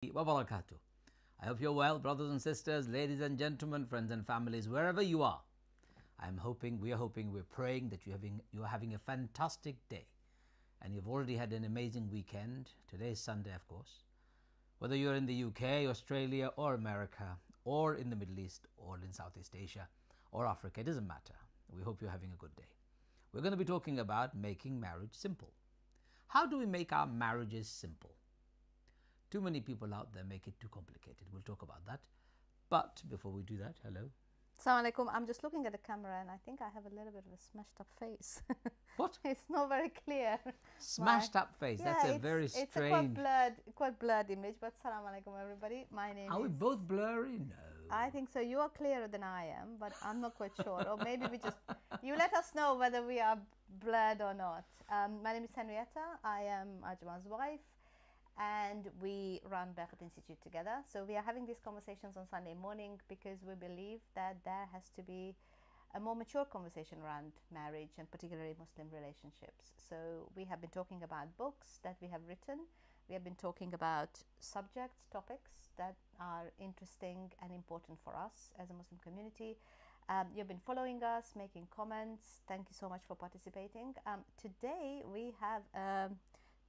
Wabarakatuh. I hope you're well, brothers and sisters, ladies and gentlemen, friends and families, wherever you are. We're praying that you're having a fantastic day and you've already had an amazing weekend. Today is Sunday, of course. Whether you're in the UK, Australia, or America, or in the Middle East, or in Southeast Asia, or Africa, it doesn't matter. We hope you're having a good day. We're going to be talking about making marriage simple. How do we make our marriages simple? Too many people out there make it too complicated. We'll talk about that. But before we do that, hello. Assalamu alaikum. I'm just looking at the camera and I think I have a little bit of a smashed up face. What? It's not very clear. Smashed up face. Yeah, That's a very strange. It's a quite blurred image, but assalamu alaikum everybody. My name is... Are we both blurry? No. I think so. You are clearer than I am, but I'm not quite sure. Or maybe you let us know whether we are blurred or not. My name is Henrietta. I am Ajman's wife. And we run Barefoot Institute together. So we are having these conversations on Sunday morning because we believe that there has to be a more mature conversation around marriage and particularly Muslim relationships. So we have been talking about books that we have written. We have been talking about subjects, topics that are interesting and important for us as a Muslim community. You've been following us, making comments. Thank you so much for participating. Today we have a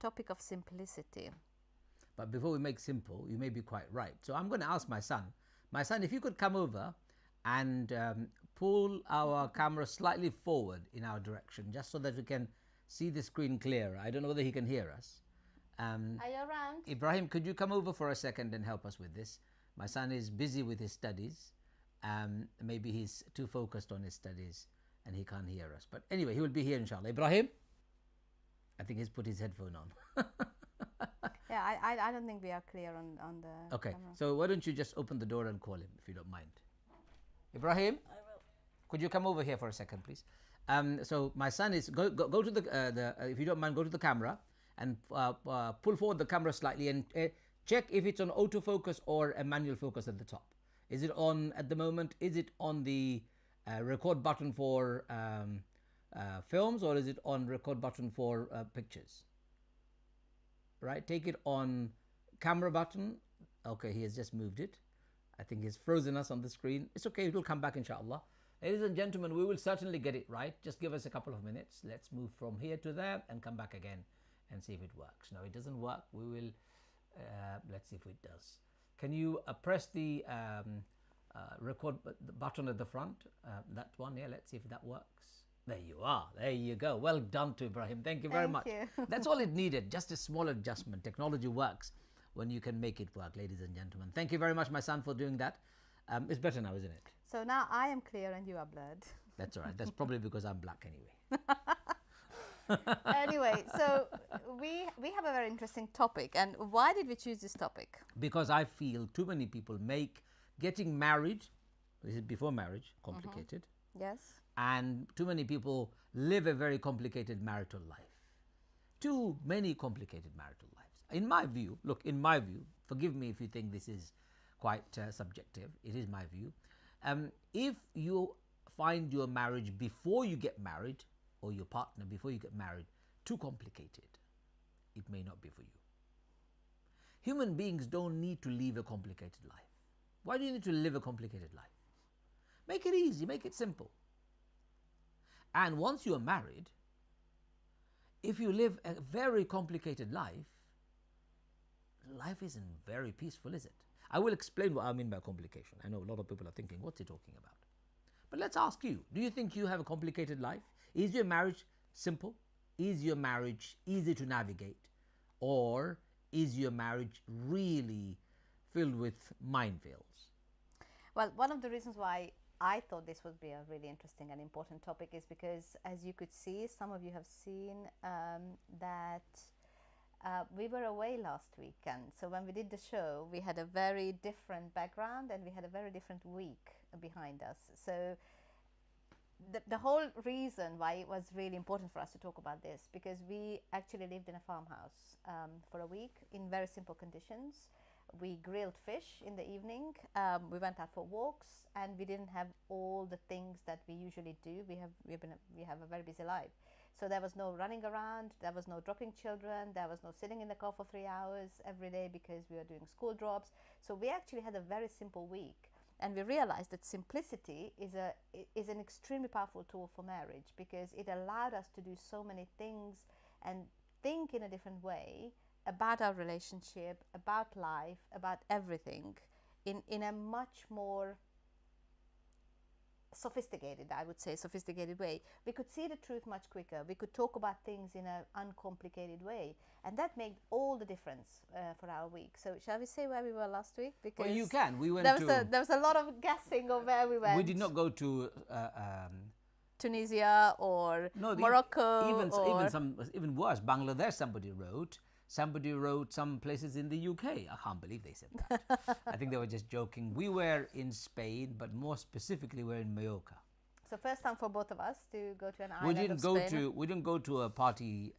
topic of simplicity. But before we make simple, you may be quite right. So I'm going to ask my son, if you could come over and pull our camera slightly forward in our direction, just so that we can see the screen clearer. I don't know whether he can hear us. Are you around? Ibrahim, could you come over for a second and help us with this? My son is busy with his studies. Maybe he's too focused on his studies and he can't hear us. But anyway, he will be here inshallah. Ibrahim? I think he's put his headphone on. Yeah, I don't think we are clear on the Okay, camera. so why don't you just open the door and call him, if you don't mind. Ibrahim? I will. Could you come over here for a second, please? So my son is, go to the if you don't mind, go to the camera and pull forward the camera slightly and check if it's on autofocus or a manual focus at the top. Is it on at the moment? Is it on the record button for films, or is it on record button for pictures? Right, take it on camera button. Okay, he has just moved it. I think he's frozen us on the screen. It's okay, it will come back inshallah. Ladies and gentlemen, we will certainly get it right. Just give us a couple of minutes. Let's move from here to there and come back again and see if it works. No, it doesn't work. We will, let's see if it does. Can you press the record button at the front? That one, yeah, let's see if that works. There you are. There you go. Well done to Ibrahim. Thank you very much. Thank you. That's all it needed. Just a small adjustment. Technology works when you can make it work, ladies and gentlemen. Thank you very much, my son, for doing that. It's better now, isn't it? So now I am clear and you are blurred. That's all right. That's probably because I'm black anyway. Anyway, so we have a very interesting topic. And why did we choose this topic? Because I feel too many people make getting married, this is before marriage, complicated. Yes. And too many people live a very complicated marital life. Too many complicated marital lives. In my view, forgive me if you think this is quite subjective, it is my view. If you find your marriage before you get married, or your partner before you get married, too complicated, it may not be for you. Human beings don't need to live a complicated life. Why do you need to live a complicated life? Make it easy, make it simple. And once you are married, if you live a very complicated life, life isn't very peaceful, is it? I will explain what I mean by complication. I know a lot of people are thinking, what's he talking about? But let's ask you, do you think you have a complicated life? Is your marriage simple? Is your marriage easy to navigate? Or is your marriage really filled with minefields? Well, one of the reasons why I thought this would be a really interesting and important topic is because, as you could see, some of you have seen that we were away last weekend. So when we did the show, we had a very different background and we had a very different week behind us. So the whole reason why it was really important for us to talk about this, because we actually lived in a farmhouse for a week in very simple conditions. We grilled fish in the evening, we went out for walks, and we didn't have all the things that we usually do. We have a very busy life. So there was no running around, there was no dropping children, there was no sitting in the car for 3 hours every day because we were doing school drops. So we actually had a very simple week, and we realized that simplicity is an extremely powerful tool for marriage, because it allowed us to do so many things and think in a different way about our relationship, about life, about everything in a much more sophisticated, I would say, sophisticated way. We could see the truth much quicker. We could talk about things in an uncomplicated way, and that made all the difference for our week. So shall we say where we were last week? Because well, you can. We went there was a lot of guessing of where we went. We did not go to Tunisia or Morocco, even worse, Bangladesh. Somebody wrote some places in the UK. I can't believe they said that. I think they were just joking. We were in Spain, but more specifically, we're in Mallorca. So first time for both of us to go to an island of Spain. We didn't go to a party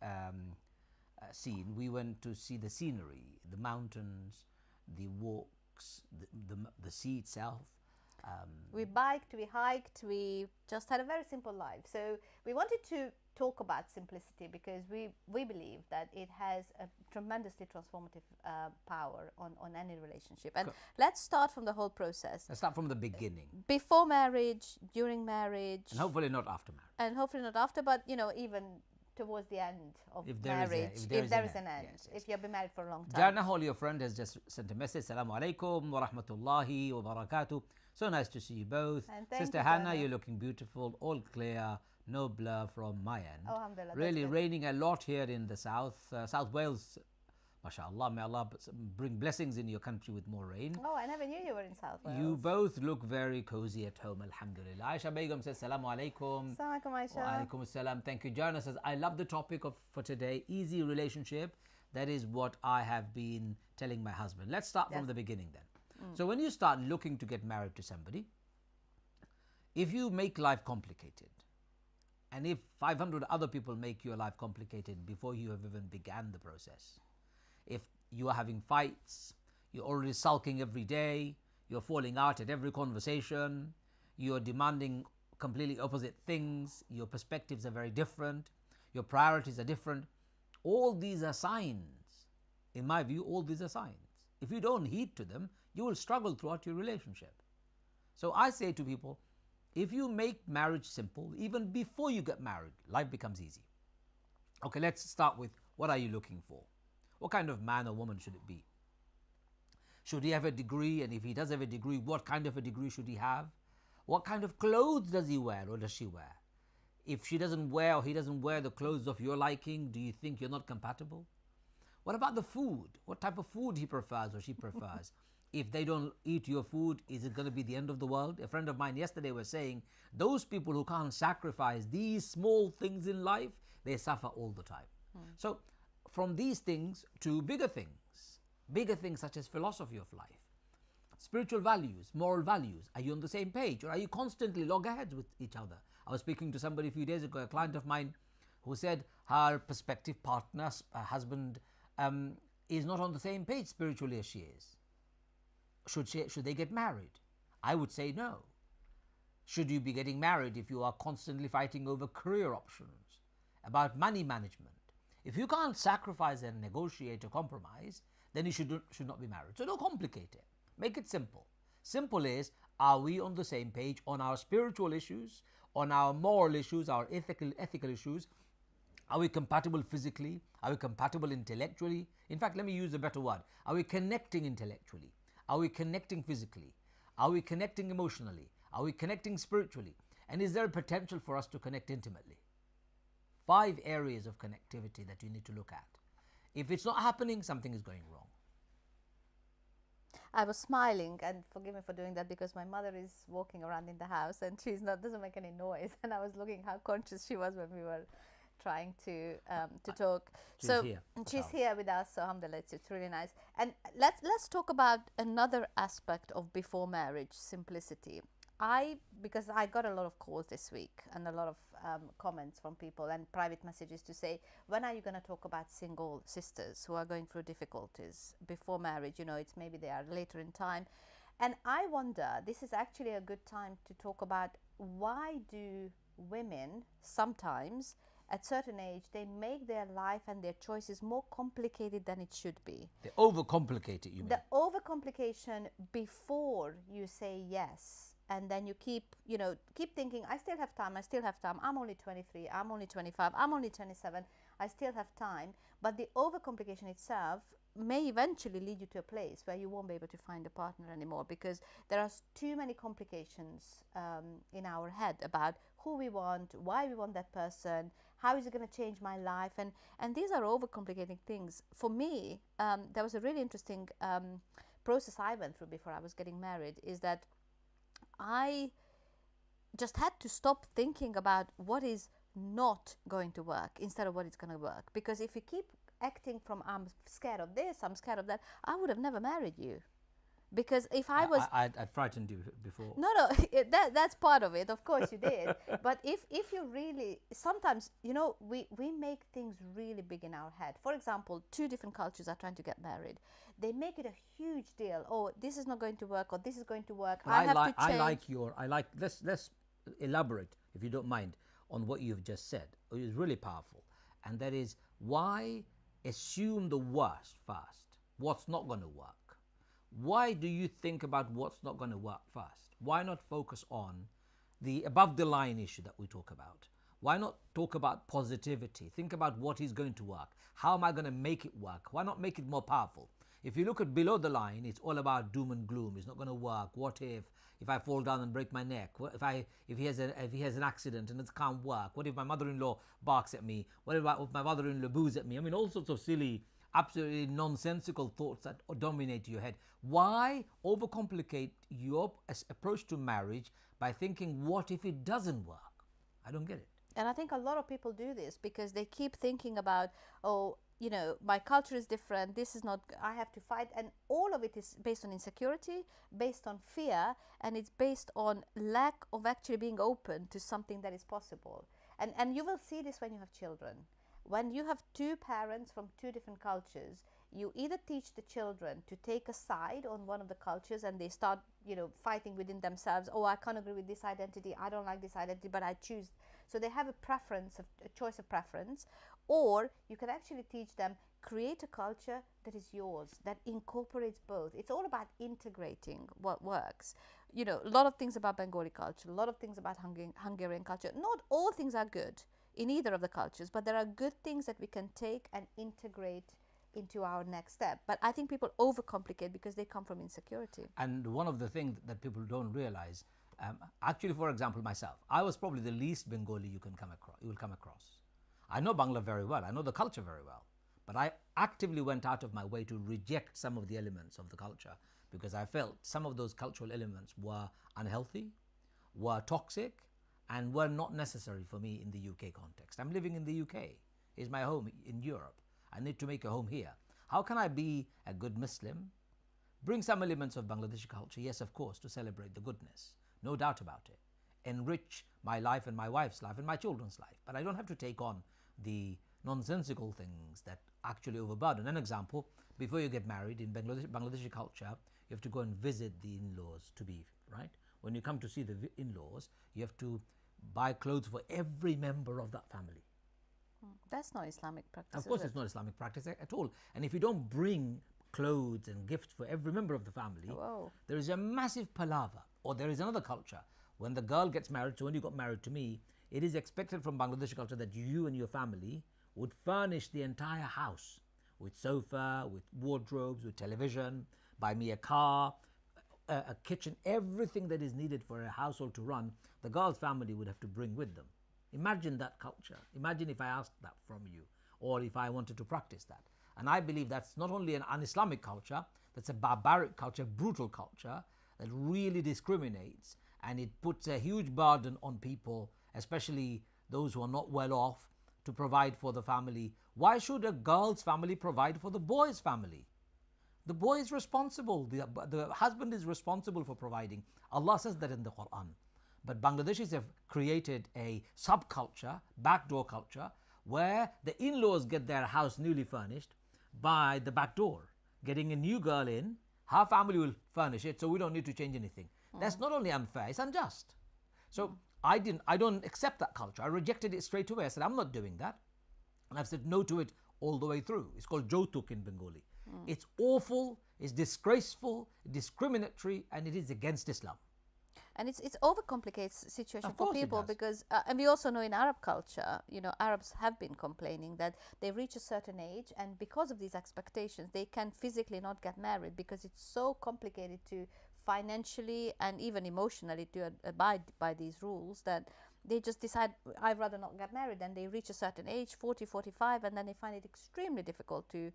scene. We went to see the scenery, the mountains, the walks, the sea itself. We biked, we hiked, we just had a very simple life. So we wanted to talk about simplicity because we believe that it has a tremendously transformative power on any relationship. And let's start from the whole process. Let's start from the beginning. Before marriage, during marriage. And hopefully not after marriage. And hopefully not after, but even towards the end of marriage, if there is an end, yes. If you've been married for a long time. Jana Hall, your friend, has just sent a message. Assalamu alaikum wa rahmatullahi wa barakatuh. So nice to see you both. Sister Hannah, you're looking beautiful, all clear, no blur from my end. Alhamdulillah, really raining a lot here in the south. South Wales, mashallah, may Allah bring blessings in your country with more rain. Oh, I never knew you were in South Wales. You both look very cozy at home, alhamdulillah. Aisha Begum says, Assalamu alaikum. Assalamu alaikum, Aisha. Wa alaikum assalam. Thank you. Jana says, I love the topic for today, easy relationship. That is what I have been telling my husband. Let's start from the beginning then. So when you start looking to get married to somebody, if you make life complicated, and if 500 other people make your life complicated before you have even began the process, if you are having fights, you're already sulking every day, you're falling out at every conversation, you're demanding completely opposite things, your perspectives are very different, your priorities are different, all these are signs. In my view, all these are signs. If you don't heed to them, you will struggle throughout your relationship. So I say to people, if you make marriage simple, even before you get married, life becomes easy. Okay, let's start with, what are you looking for? What kind of man or woman should it be? Should he have a degree? And if he does have a degree, what kind of a degree should he have? What kind of clothes does he wear or does she wear? If she doesn't wear or he doesn't wear the clothes of your liking, do you think you're not compatible? What about the food? What type of food he prefers or she prefers? If they don't eat your food, is it going to be the end of the world? A friend of mine yesterday was saying, those people who can't sacrifice these small things in life, they suffer all the time. So from these things to bigger things such as philosophy of life, spiritual values, moral values. Are you on the same page, or are you constantly loggerheads with each other? I was speaking to somebody a few days ago, a client of mine, who said her prospective partner, husband, is not on the same page spiritually as she is. Should they get married? I would say no. Should you be getting married if you are constantly fighting over career options, about money management? If you can't sacrifice and negotiate or compromise, then you should not be married. So don't complicate it. Make it simple. Simple is, are we on the same page on our spiritual issues, on our moral issues, our ethical issues? Are we compatible physically? Are we compatible intellectually? In fact, let me use a better word. Are we connecting intellectually? Are we connecting physically? Are we connecting emotionally? Are we connecting spiritually? And is there a potential for us to connect intimately? 5 areas of connectivity that you need to look at. If it's not happening, something is going wrong. I was smiling, and forgive me for doing that, because my mother is walking around in the house and doesn't make any noise, and I was looking how conscious she was when we were trying to talk. She's here with us, so alhamdulillah, it's really nice. And let's talk about another aspect of before marriage, simplicity. Because I got a lot of calls this week and a lot of comments from people and private messages to say, when are you going to talk about single sisters who are going through difficulties before marriage? It's maybe they are later in time. And I wonder, this is actually a good time to talk about, why do women sometimes at certain age, they make their life and their choices more complicated than it should be. They overcomplicate it, you mean? The overcomplication before you say yes, and then you keep thinking, I still have time, I'm only 23, I'm only 25, I'm only 27, I still have time. But the overcomplication itself may eventually lead you to a place where you won't be able to find a partner anymore, because there are too many complications in our head about who we want, why we want that person, how is it going to change my life, and these are overcomplicating things. For me, there was a really interesting process I went through before I was getting married, is that I just had to stop thinking about what is not going to work instead of what is going to work. Because if you keep acting from I'm scared of this, I'm scared of that, I would have never married you. Because if I was... I frightened you before. No, that's part of it. Of course you did. But if you really... Sometimes, we make things really big in our head. For example, 2 different cultures are trying to get married. They make it a huge deal. Oh, this is not going to work, or this is going to work. I have to change. Let's elaborate, if you don't mind, on what you've just said. It is really powerful. And that is, why assume the worst first? What's not going to work? Why do you think about what's not going to work first? Why not focus on the above the line issue that we talk about? Why not talk about positivity? Think about what is going to work. How am I going to make it work? Why not make it more powerful? If you look at below the line, it's all about doom and gloom. It's not going to work. What if I fall down and break my neck? What if he has an accident and it can't work? What if my mother-in-law barks at me? What if my mother-in-law boos at me? I mean, all sorts of silly, absolutely nonsensical thoughts that dominate your head. Why overcomplicate your approach to marriage by thinking, what if it doesn't work? I don't get it. And I think a lot of people do this because they keep thinking about, my culture is different, this is not, I have to fight. And all of it is based on insecurity, based on fear, and it's based on lack of actually being open to something that is possible. And you will see this when you have children. When you have 2 parents from 2 different cultures, you either teach the children to take a side on one of the cultures, and they start, fighting within themselves. Oh, I can't agree with this identity. I don't like this identity, but I choose. So they have a choice of preference. Or you can actually teach them, create a culture that is yours, that incorporates both. It's all about integrating what works. A lot of things about Bengali culture, a lot of things about Hungarian culture. Not all things are good in either of the cultures, but there are good things that we can take and integrate into our next step. But I think people overcomplicate because they come from insecurity. And one of the things that people don't realize, actually, for example, myself, I was probably the least Bengali you will come across. I know Bangla very well, I know the culture very well, but I actively went out of my way to reject some of the elements of the culture because I felt some of those cultural elements were unhealthy, were toxic, and were not necessary for me in the UK context. I'm living in the UK. It's my home in Europe. I need to make a home here. How can I be a good Muslim? Bring some elements of Bangladeshi culture, yes, of course, to celebrate the goodness, no doubt about it. Enrich my life and my wife's life and my children's life. But I don't have to take on the nonsensical things that actually overburden. An example, before you get married in Bangladeshi culture, you have to go and visit the in-laws to be, right? When you come to see the in-laws, you have to buy clothes for every member of that family. That's not Islamic practice. Of course, it's not Islamic practice at all. And if you don't bring clothes and gifts for every member of the family, there is a massive palaver. Or there is another culture. When the girl gets married, so when you got married to me, it is expected from Bangladeshi culture that you and your family would furnish the entire house with sofa, with wardrobes, with television, buy me a car, a kitchen, everything that is needed for a household to run, the girl's family would have to bring with them. Imagine that culture. Imagine if I asked that from you, or if I wanted to practice that. And I believe that's not only an un-Islamic culture, that's a barbaric culture, brutal culture, that really discriminates, and it puts a huge burden on people, especially those who are not well off, to provide for the family. Why should a girl's family provide for the boy's family? The boy is responsible, the husband is responsible for providing. Allah says that in the Quran. But Bangladeshis have created a subculture, backdoor culture, where the in-laws get their house newly furnished by the back door. Getting a new girl in, her family will furnish it, so we don't need to change anything. That's not only unfair, it's unjust. So I don't accept that culture. I rejected it straight away. I said, I'm not doing that. And I've said no to it all the way through. It's called Jotuk in Bengali. It's awful, it's disgraceful, discriminatory, and it is against Islam. And it's overcomplicates situation Of for course it people does. because and we also know in Arab culture, Arabs have been complaining that they reach a certain age, and because of these expectations they can physically not get married because it's so complicated to financially and even emotionally to abide by these rules that they just decide, I'd rather not get married, and they reach a certain age, 40, 45, and then they find it extremely difficult to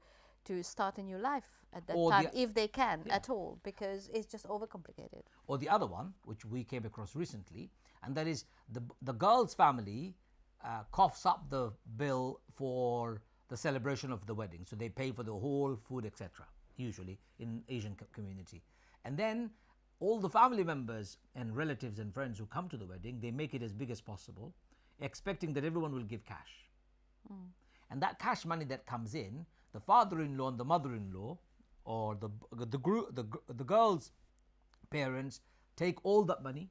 start a new life at that time, if they can at all, because it's just overcomplicated. Or the other one, which we came across recently, and that is the girl's family coughs up the bill for the celebration of the wedding. So they pay for the whole food, etc., usually in Asian community. And then all the family members and relatives and friends who come to the wedding, they make it as big as possible, expecting that everyone will give cash. And that cash money that comes in, the father-in-law and the mother-in-law, or the girl's parents take all that money,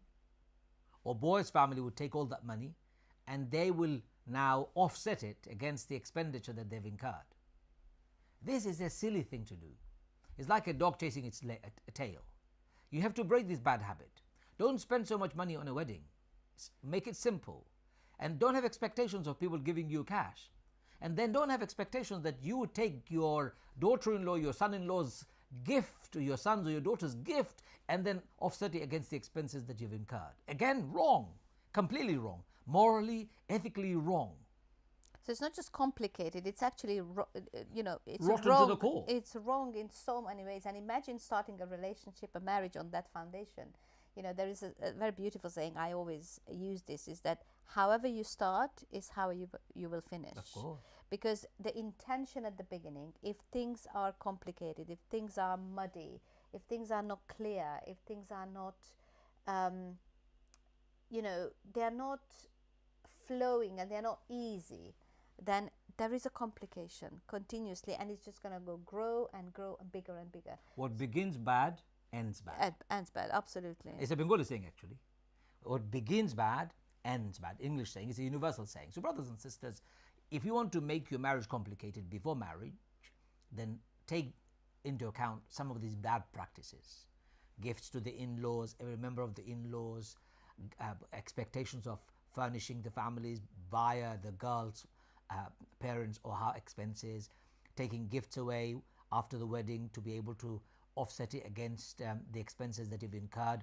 or boy's family would take all that money, and they will now offset it against the expenditure that they've incurred. This is a silly thing to do. It's like a dog chasing its tail. You have to break this bad habit. Don't spend so much money on a wedding. Make it simple. And don't have expectations of people giving you cash. And then don't have expectations that you would take your daughter-in-law, your son-in-law's gift, or your son's or your daughter's gift, and then offset it against the expenses that you've incurred. Again, wrong. Completely wrong. Morally, ethically wrong. So it's not just complicated, it's actually, it's Rotten wrong. to the core. It's wrong in so many ways. And imagine starting a relationship, a marriage on that foundation. There is a very beautiful saying, I always use this, is that however you start is how you will finish. Of course. Because the intention at the beginning, if things are complicated, if things are muddy, if things are not clear, if things are not, they're not flowing and they're not easy, then there is a complication continuously, and it's just going to grow and bigger and bigger. What begins bad ends bad. Ends bad, absolutely. It's a Bengali saying, actually. What begins bad ends bad. English saying. It's a universal saying. So brothers and sisters, if you want to make your marriage complicated before marriage, then take into account some of these bad practices. Gifts to the in-laws, every member of the in-laws, expectations of furnishing the families via the girl's parents or her expenses, taking gifts away after the wedding to be able to offset it against the expenses that you've incurred.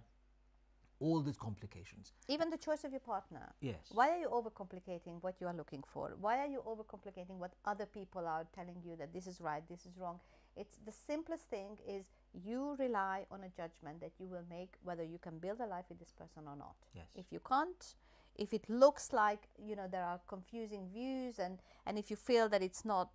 All these complications. Even the choice of your partner. Yes. Why are you overcomplicating what you are looking for? Why are you overcomplicating what other people are telling you that this is right, this is wrong? It's the simplest thing is you rely on a judgment that you will make whether you can build a life with this person or not. Yes. If you can't, if it looks like there are confusing views, and if you feel that it's not,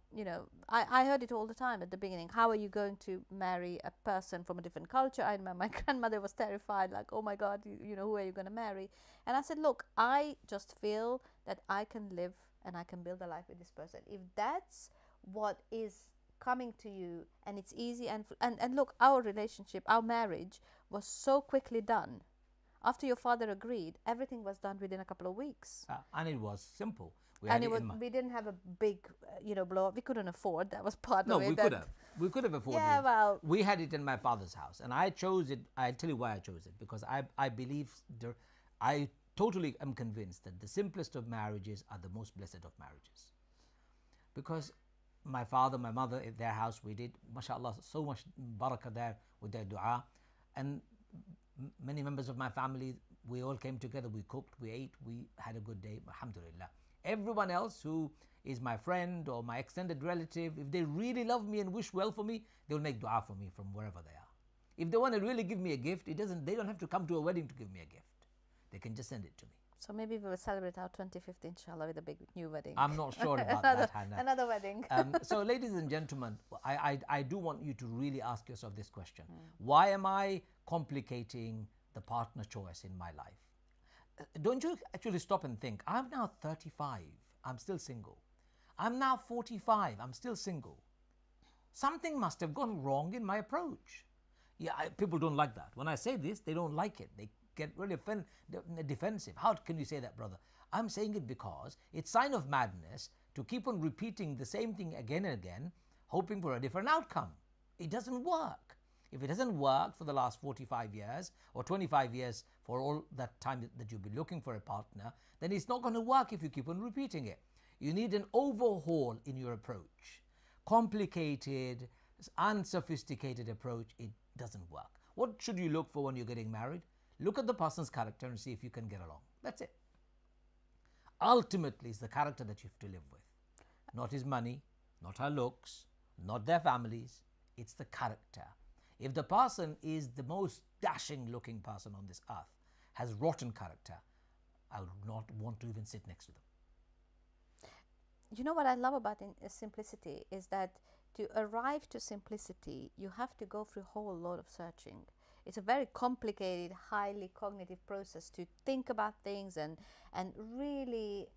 I heard it all the time at the beginning, how are you going to marry a person from a different culture? I remember my grandmother was terrified, like, oh my God, who are you going to marry? And I said, look, I just feel that I can live and I can build a life with this person. If that's what is coming to you and it's easy, and look, our relationship, our marriage was so quickly done. After your father agreed, everything was done within a couple of weeks. And it was simple. We didn't have a big, blow up. We couldn't afford. That was part No, of it. we could have. We could have afforded Yeah, it. well. We had it in my father's house, and I chose it. I'll tell you why I chose it. Because I believe, I totally am convinced that the simplest of marriages are the most blessed of marriages. Because my father, my mother, at their house, we did, mashallah, so much barakah there with their dua. And many members of my family, we all came together, we cooked, we ate, we had a good day, alhamdulillah. Everyone else who is my friend or my extended relative, if they really love me and wish well for me, they'll make dua for me from wherever they are. If they want to really give me a gift, they don't have to come to a wedding to give me a gift. They can just send it to me. So maybe we will celebrate our 25th, inshallah, with a big new wedding. I'm not sure about that, Hannah. Another wedding. So ladies and gentlemen, I do want you to really ask yourself this question. Why am I complicating the partner choice in my life? Don't you actually stop and think, I'm now 35, I'm still single. I'm now 45, I'm still single. Something must have gone wrong in my approach. Yeah, people don't like that. When I say this, they don't like it. They get really defensive. How can you say that, brother? I'm saying it because it's sign of madness to keep on repeating the same thing again and again, hoping for a different outcome. It doesn't work. If it doesn't work for the last 45 years or 25 years, for all that time that you've been looking for a partner, then it's not going to work if you keep on repeating it. You need an overhaul in your approach. Complicated, unsophisticated approach, it doesn't work. What should you look for when you're getting married? Look at the person's character and see if you can get along. That's it. Ultimately, it's the character that you have to live with. Not his money, not her looks, not their families. It's the character. If the person is the most dashing looking person on this earth, has rotten character, I would not want to even sit next to them. You know what I love about simplicity is that to arrive to simplicity, you have to go through a whole lot of searching. It's a very complicated, highly cognitive process to think about things and really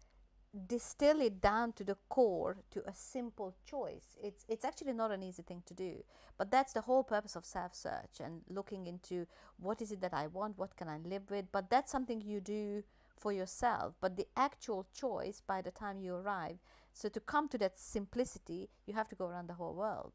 distill it down to the core to a simple choice. It's actually not an easy thing to do, but that's the whole purpose of self-search and looking into what is it that I want, what can I live with. But that's something you do for yourself, but the actual choice by the time you arrive. So to come to that simplicity, you have to go around the whole world.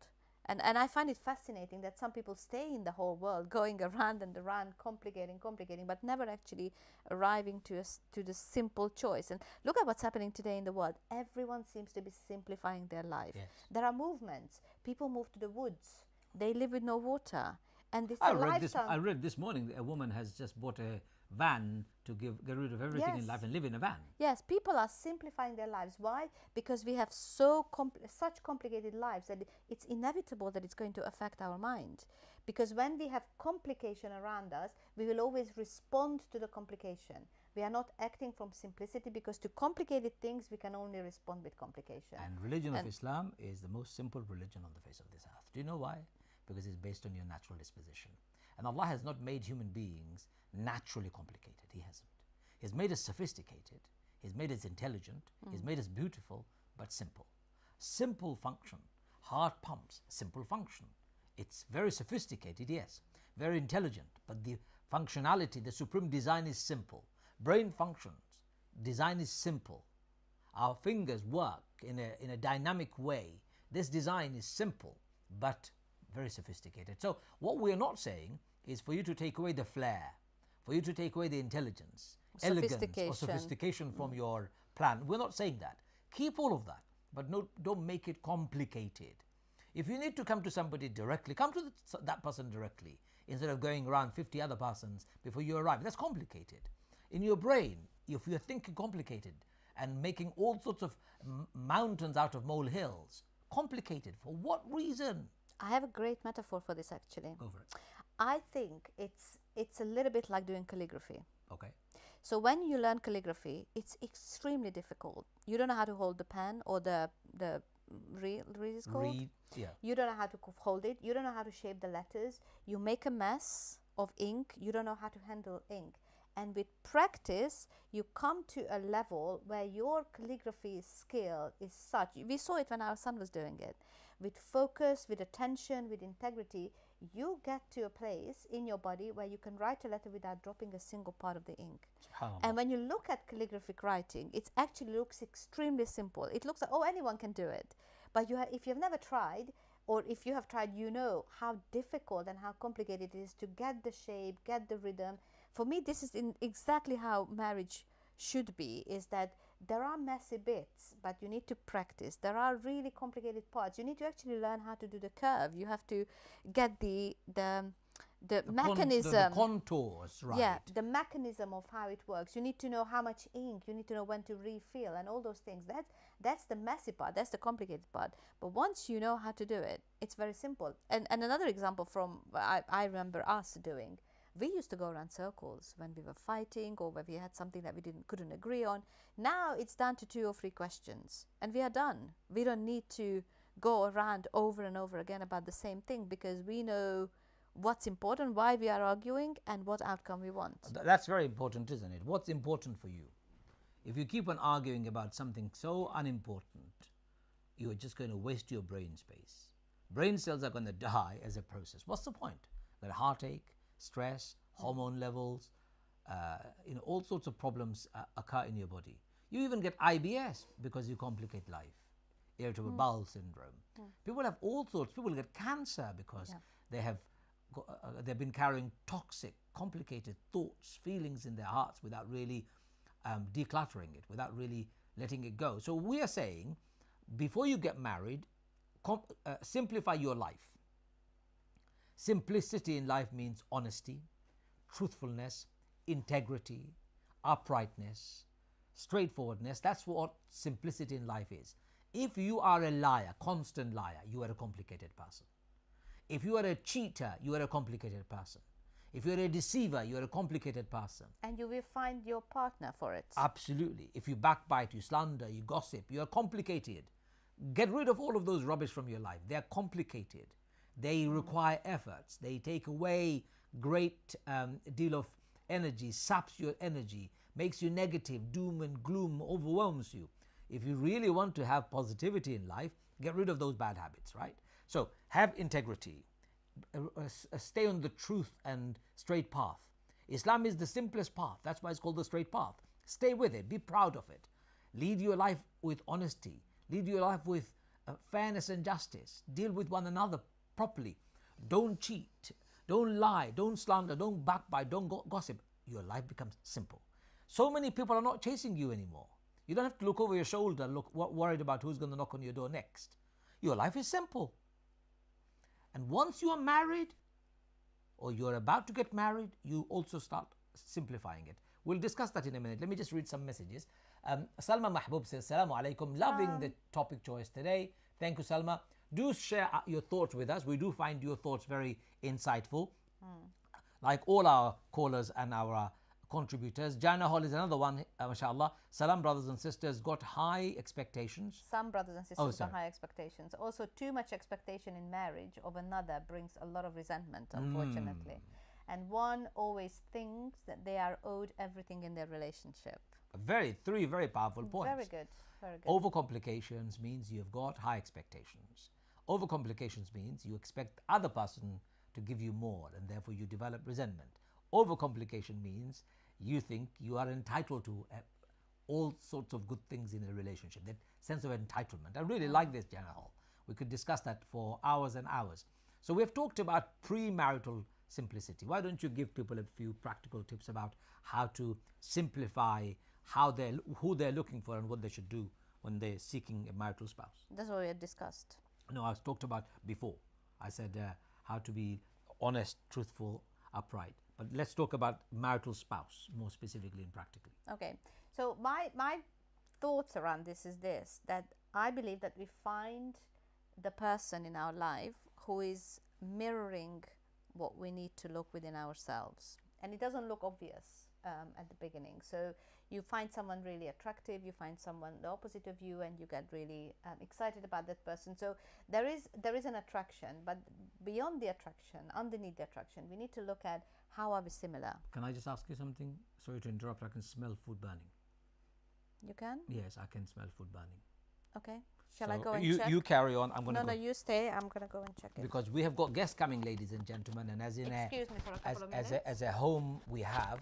And I find it fascinating that some people stay in the whole world, going around and around, complicating, but never actually arriving to the simple choice. And look at what's happening today in the world. Everyone seems to be simplifying their life. Yes. There are movements. People move to the woods. They live with no water. And this I read this morning a woman has just bought a van to get rid of everything in life and live in a van. Yes, people are simplifying their lives. Why? Because we have such complicated lives that it's inevitable that it's going to affect our mind. Because when we have complication around us, we will always respond to the complication. We are not acting from simplicity, because to complicated things we can only respond with complication. And religion of Islam is the most simple religion on the face of this earth. Do you know why? Because it's based on your natural disposition. And Allah has not made human beings naturally complicated. He hasn't. He's made us sophisticated. He's made us intelligent. He's made us beautiful, but simple. Simple function. Heart pumps, simple function. It's very sophisticated, yes. Very intelligent, but the functionality, the supreme design is simple. Brain functions, design is simple. Our fingers work in a dynamic way. This design is simple, but very sophisticated. So what we are not saying is for you to take away the flair, for you to take away the intelligence, elegance or sophistication from your plan. We're not saying that. Keep all of that, but don't make it complicated. If you need to come to somebody directly, come to that person directly instead of going around 50 other persons before you arrive. That's complicated. In your brain, if you're thinking complicated and making all sorts of mountains out of molehills, complicated. For what reason? I have a great metaphor for this, actually. Go for it. I think it's a little bit like doing calligraphy. Okay. So when you learn calligraphy, it's extremely difficult. You don't know how to hold the pen or the reed is called? Reed, yeah. You don't know how to hold it. You don't know how to shape the letters. You make a mess of ink. You don't know how to handle ink. And with practice, you come to a level where your calligraphy skill is such. We saw it when our son was doing it. With focus, with attention, with integrity, you get to a place in your body where you can write a letter without dropping a single part of the ink. And when you look at calligraphic writing, it actually looks extremely simple. It looks like, oh, anyone can do it. But if you've never tried, or if you have tried, you know how difficult and how complicated it is to get the shape, get the rhythm. For me, this is exactly how marriage should be, is that there are messy bits, but you need to practice. There are really complicated parts. You need to actually learn how to do the curve. You have to get the mechanism. The contours, right. Yeah, the mechanism of how it works. You need to know how much ink. You need to know when to refill and all those things. That's the messy part. That's the complicated part. But once you know how to do it, it's very simple. And another example from I remember us doing. We used to go around circles when we were fighting or when we had something that we couldn't agree on. Now it's down to 2 or 3 questions and we are done. We don't need to go around over and over again about the same thing, because we know what's important, why we are arguing, and what outcome we want. That's very important, isn't it? What's important for you? If you keep on arguing about something so unimportant, you're just going to waste your brain space. Brain cells are going to die as a process. What's the point? That heartache, stress, hormone levels, all sorts of problems occur in your body. You even get IBS because you complicate life, irritable bowel syndrome. People have all sorts. People get cancer because they've been carrying toxic, complicated thoughts, feelings in their hearts without really decluttering it, without really letting it go. So we are saying, before you get married, simplify your life. Simplicity in life means honesty, truthfulness, integrity, uprightness, straightforwardness. That's what simplicity in life is. If you are a liar, constant liar, you are a complicated person. If you are a cheater, you are a complicated person. If you're a deceiver, you're a complicated person. And you will find your partner for it. Absolutely. If you backbite, you slander, you gossip, you're complicated. Get rid of all of those rubbish from your life. They're complicated. They require efforts. They take away great deal of energy, saps your energy, makes you negative, doom and gloom overwhelms you. If you really want to have positivity in life, get rid of those bad habits, right? So have integrity, stay on the truth and straight path. Islam is the simplest path. That's why it's called the straight path. Stay with it. Be proud of it. Lead your life with honesty. Lead your life with fairness and justice. Deal with one another properly. Don't cheat. Don't lie. Don't slander. Don't backbite. Don't gossip. Your life becomes simple. So many people are not chasing you anymore. You don't have to look over your shoulder and look worried about who's going to knock on your door next. Your life is simple. And once you are married, or you're about to get married, you also start simplifying it. We'll discuss that in a minute. Let me just read some messages. Salma Mahbub says, Assalamu alaikum. Loving the topic choice today. Thank you, Salma. Do share your thoughts with us. We do find your thoughts very insightful. Like all our callers and our contributors. Jana Hall is another one, mashallah. Salam, brothers and sisters, got high expectations. Some brothers and sisters got high expectations. Also, too much expectation in marriage of another brings a lot of resentment, unfortunately. And one always thinks that they are owed everything in their relationship. Three very powerful points. Very good, very good. Overcomplications means you've got high expectations. Overcomplications means you expect the other person to give you more, and therefore you develop resentment. Overcomplication means you think you are entitled to all sorts of good things in a relationship, that sense of entitlement. I really like this, Jana Hall. We could discuss that for hours and hours. So we've talked about premarital simplicity. Why don't you give people a few practical tips about how to simplify who they're looking for and what they should do when they're seeking a marital spouse? That's what we had discussed. No, I was talked about before. I said how to be honest, truthful, upright. But let's talk about marital spouse more specifically and practically. Okay. So my thoughts around this is this, that I believe that we find the person in our life who is mirroring what we need to look within ourselves. And it doesn't look obvious at the beginning. So you find someone really attractive, you find someone the opposite of you, and you get really excited about that person. So there is an attraction, but beyond the attraction, underneath the attraction, we need to look at how are we similar. Can I just ask you something? Sorry to interrupt. I can smell food burning. You can? Yes, I can smell food burning. Okay. Shall I go and check? You carry on. I'm going to No, you stay. I'm going to go and check it. Because we have got guests coming, ladies and gentlemen, and as in Excuse me for a couple of minutes. as a home we have,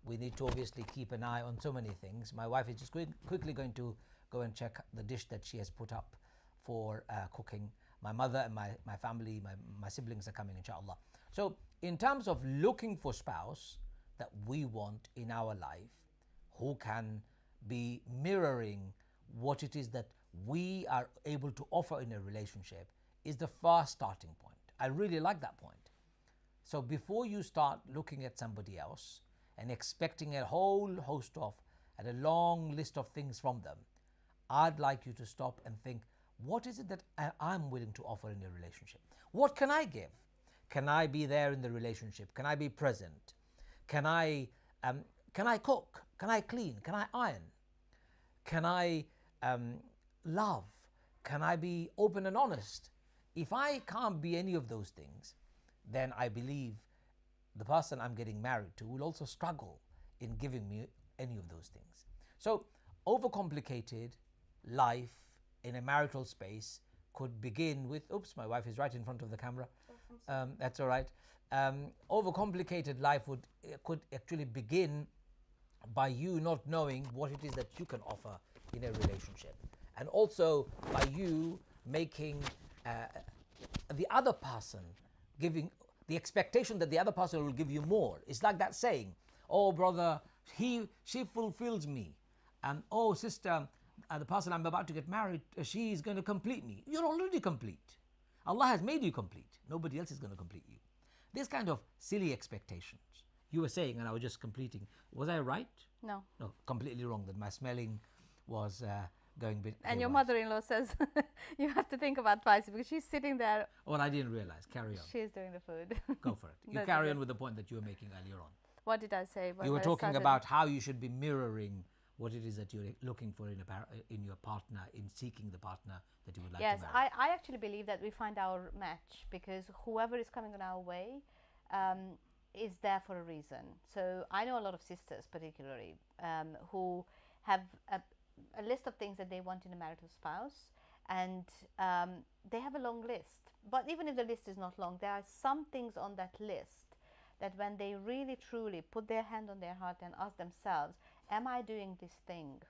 we need to obviously keep an eye on so many things. My wife is just quickly going to go and check the dish that she has put up for cooking. My mother and my family, my siblings are coming, inshallah. So in terms of looking for spouse that we want in our life, who can be mirroring what it is that we are able to offer in a relationship, is the first starting point. I really like that point. So before you start looking at somebody else and expecting a whole host of and a long list of things from them, I'd like you to stop and think, what is it that I'm willing to offer in a relationship? What can I give? Can I be there in the relationship? Can I be present? Can I cook? Can I clean? Can I iron? Can I love? Can I be open and honest? If I can't be any of those things, then I believe the person I'm getting married to will also struggle in giving me any of those things. So overcomplicated life in a marital space could begin with, oops, my wife is right in front of the camera. That's all right. Overcomplicated life could actually begin by you not knowing what it is that you can offer in a relationship, and also by you making the other person giving the expectation that the other person will give you more. It's like that saying, "Oh brother, she fulfills me," and "Oh sister, the person I'm about to get married, she is going to complete me." You're already complete. Allah has made you complete. Nobody else is going to complete you. This kind of silly expectations. You were saying, and I was just completing. Was I right? No. No, completely wrong. That my smelling was going a bit. And your haywire. mother-in-law says you have to think about twice because she's sitting there. Oh, I didn't realize. Carry on. She's doing the food. Go for it. You That's carry okay. on with the point that you were making earlier on. What did I say? You were I talking started? about how you should be mirroring what it is that you're looking for in your partner, in seeking the partner that you would like Yes, to marry. I actually believe that we find our match because whoever is coming on our way is there for a reason. So I know a lot of sisters, particularly, who have a list of things that they want in a marital spouse, and they have a long list. But even if the list is not long, there are some things on that list that when they really truly put their hand on their heart and ask themselves, am I doing this thing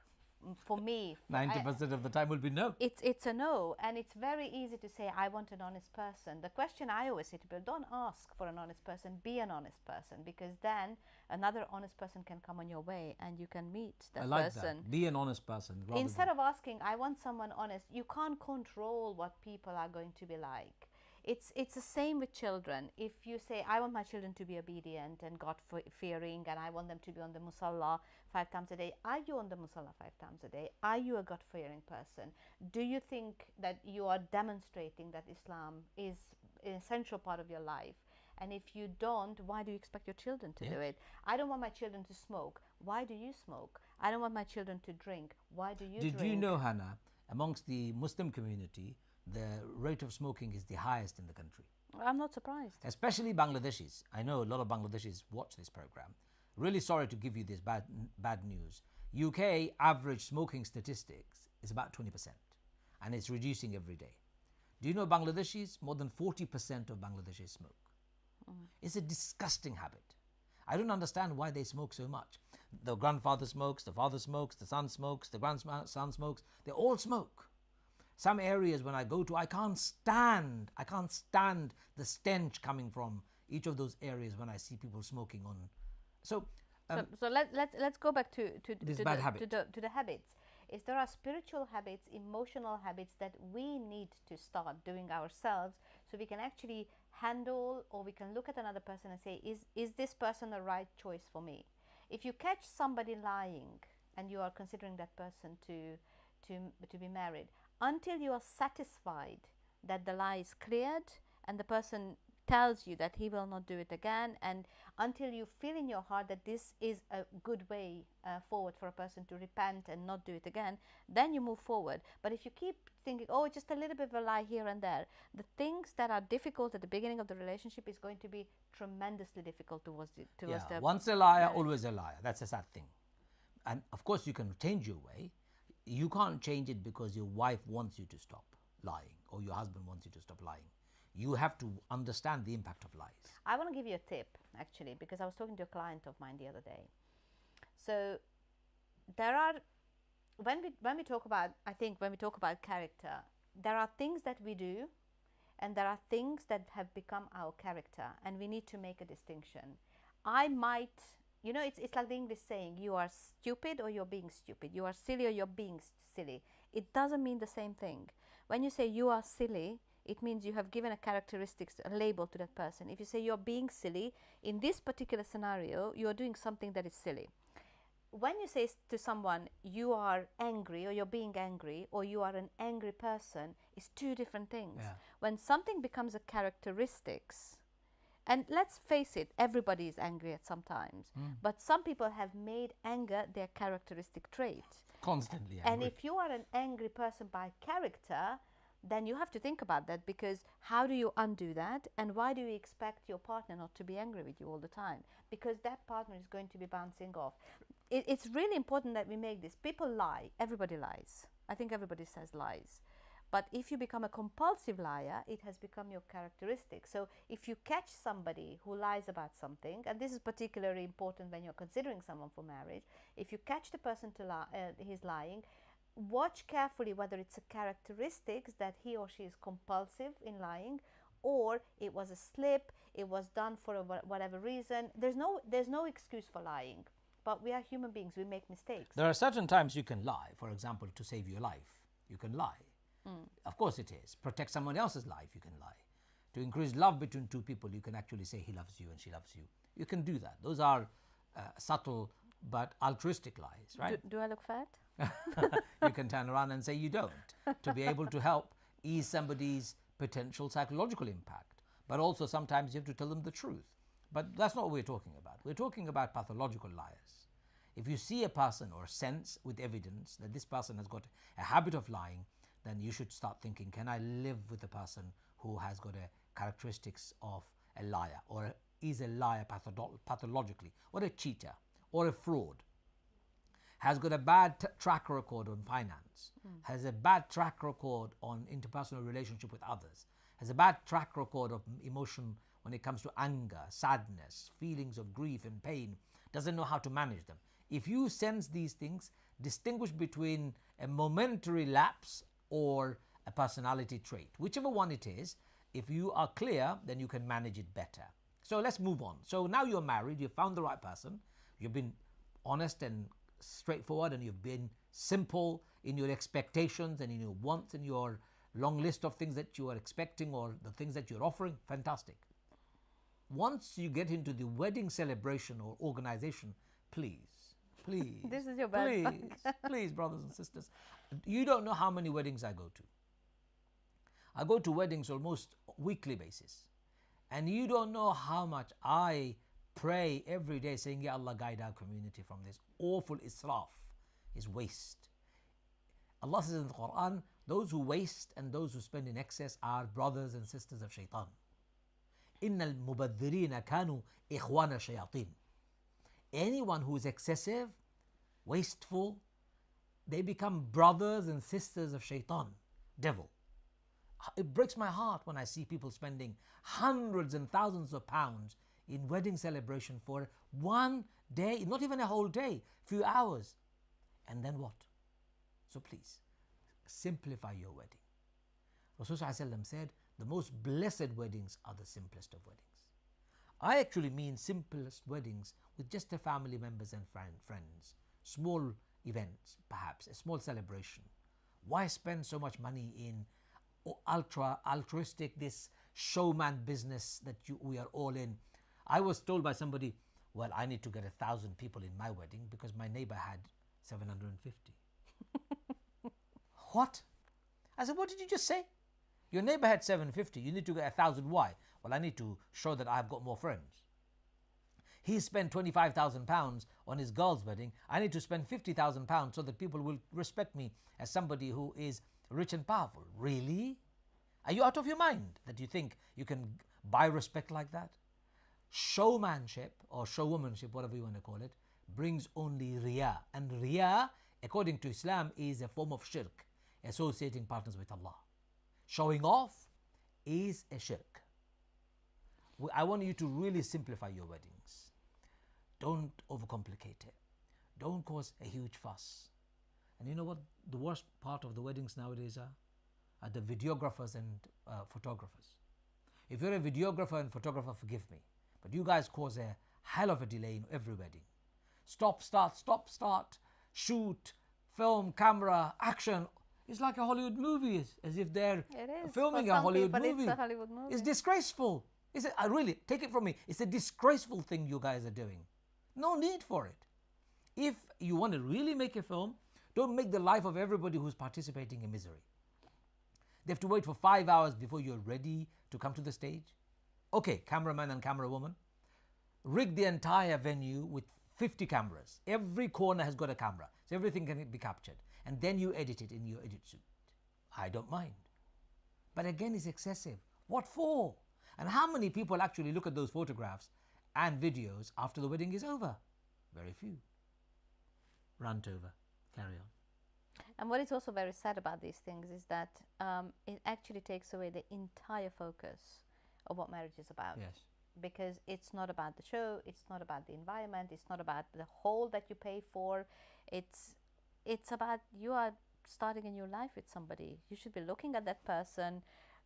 for me? 90% of the time will be no. It's a no, and it's very easy to say I want an honest person. The question I always say to people, don't ask for an honest person, be an honest person, because then another honest person can come on your way and you can meet that I like person. that. Be an honest person. Instead of asking, I want someone honest, you can't control what people are going to be like. It's the same with children. If you say, I want my children to be obedient and God-fearing, and I want them to be on the musalla 5 times a day, are you on the musalla 5 times a day? Are you a God-fearing person? Do you think that you are demonstrating that Islam is an essential part of your life? And if you don't, why do you expect your children to do it? I don't want my children to smoke. Why do you smoke? I don't want my children to drink. Why do you drink? Did you know, Hannah, amongst the Muslim community, the rate of smoking is the highest in the country? I'm not surprised. Especially Bangladeshis. I know a lot of Bangladeshis watch this program. Really sorry to give you this bad news. UK average smoking statistics is about 20%, and it's reducing every day. Do you know Bangladeshis? More than 40% of Bangladeshis smoke. It's a disgusting habit. I don't understand why they smoke so much. The grandfather smokes, the father smokes, the son smokes, the grandson smokes. They all smoke. Some areas when I go to, I can't stand the stench coming from each of those areas when I see people smoking on. So let's go back to bad habit. the habits. Is there are spiritual habits, emotional habits that we need to start doing ourselves, so we can actually handle, or we can look at another person and say, is this person the right choice for me? If you catch somebody lying and you are considering that person to be married, until you are satisfied that the lie is cleared and the person tells you that he will not do it again, and until you feel in your heart that this is a good way forward for a person to repent and not do it again, then you move forward. But if you keep thinking, oh, just a little bit of a lie here and there, the things that are difficult at the beginning of the relationship is going to be tremendously difficult towards the once a liar, always a liar. That's a sad thing. And of course you can change your way. You can't change it because your wife wants you to stop lying or your husband wants you to stop lying. You have to understand the impact of lies. I want to give you a tip, actually, because I was talking to a client of mine the other day. So there are, when we talk about character, there are things that we do and there are things that have become our character, and we need to make a distinction. I might, it's like the English saying, you are stupid or you're being stupid. You are silly or you're being silly. It doesn't mean the same thing. When you say you are silly, it means you have given a characteristics, a label to that person. If you say you're being silly, in this particular scenario, you are doing something that is silly. When you say to someone, you are angry or you're being angry or you are an angry person, it's two different things. Yeah. When something becomes a characteristics, and let's face it, everybody is angry at some times, but some people have made anger their characteristic trait. Constantly angry. And if you are an angry person by character, then you have to think about that, because how do you undo that, and why do you expect your partner not to be angry with you all the time? Because that partner is going to be bouncing off. It's really important that we make this. People lie. Everybody lies. I think everybody says lies. But if you become a compulsive liar, it has become your characteristic. So if you catch somebody who lies about something, and this is particularly important when you're considering someone for marriage, if you catch the person he's lying, watch carefully whether it's a characteristic that he or she is compulsive in lying, or it was a slip, it was done for whatever reason. There's no excuse for lying, but we are human beings, we make mistakes. There are certain times you can lie. For example, to save your life, you can lie. Of course it is. Protect someone else's life, you can lie. To increase love between two people, you can actually say he loves you and she loves you. You can do that. Those are subtle but altruistic lies, right? Do I look fat? You can turn around and say you don't, to be able to help ease somebody's potential psychological impact. But also sometimes you have to tell them the truth. But that's not what we're talking about. We're talking about pathological liars. If you see a person or sense with evidence that this person has got a habit of lying, then you should start thinking, can I live with a person who has got a characteristics of a liar, or is a liar pathologically, or a cheater, or a fraud, has got a bad track record on finance, has a bad track record on interpersonal relationship with others, has a bad track record of emotion when it comes to anger, sadness, feelings of grief and pain, doesn't know how to manage them. If you sense these things, distinguish between a momentary lapse or a personality trait. Whichever one it is, if you are clear, then you can manage it better. So let's move on. So now you're married, you've found the right person, you've been honest and straightforward, and you've been simple in your expectations and in your wants and your long list of things that you are expecting or the things that you're offering. Fantastic. Once you get into the wedding celebration or organization, please, this is your bad please, brothers and sisters, you don't know how many weddings I go to. I go to weddings almost weekly basis, and you don't know how much I pray every day saying, Ya Allah, guide our community from this awful israf, is waste. Allah says in the Quran, those who waste and those who spend in excess are brothers and sisters of shaitan. Innal mubadhirina kanu ikhwana shayatin. Anyone who is excessive, wasteful, they become brothers and sisters of shaitan, devil. It breaks my heart when I see people spending hundreds and thousands of pounds in wedding celebration for one day, not even a whole day, few hours. And then what? So please, simplify your wedding. Rasulullah said, the most blessed weddings are the simplest of weddings. I actually mean simplest weddings with just the family members and friends, small events, perhaps, a small celebration. Why spend so much money in altruistic, this showman business that we are all in? I was told by somebody, well, I need to get 1,000 people in my wedding because my neighbor had 750. What? I said, what did you just say? Your neighbor had 750, you need to get 1,000. Why? Well, I need to show that I've got more friends. He spent £25,000 on his girl's wedding. I need to spend £50,000 so that people will respect me as somebody who is rich and powerful. Really? Are you out of your mind that you think you can buy respect like that? Showmanship or showwomanship, whatever you want to call it, brings only riya. And riya, according to Islam, is a form of shirk, associating partners with Allah. Showing off is a shirk. I want you to really simplify your weddings. Don't overcomplicate it. Don't cause a huge fuss. And you know what the worst part of the weddings nowadays are the videographers and photographers. If you're a videographer and photographer, forgive me, but you guys cause a hell of a delay in every wedding. Stop, start, shoot, film, camera, action. It's like a Hollywood movie, as if they're filming a Hollywood movie. It's a Hollywood movie. It's disgraceful. I really, take it from me, it's a disgraceful thing you guys are doing. No need for it. If you want to really make a film, don't make the life of everybody who's participating a misery. They have to wait for 5 hours before you're ready to come to the stage. Okay, cameraman and camera woman, rig the entire venue with 50 cameras. Every corner has got a camera, so everything can be captured. And then you edit it in your edit suite. I don't mind. But again, it's excessive. What for? And how many people actually look at those photographs and videos after the wedding is over? Very few. Rant over. Carry on. And what is also very sad about these things is that it actually takes away the entire focus of what marriage is about. Yes. Because it's not about the show, it's not about the environment, it's not about the hall that you pay for. It's about you are starting a new life with somebody. You should be looking at that person,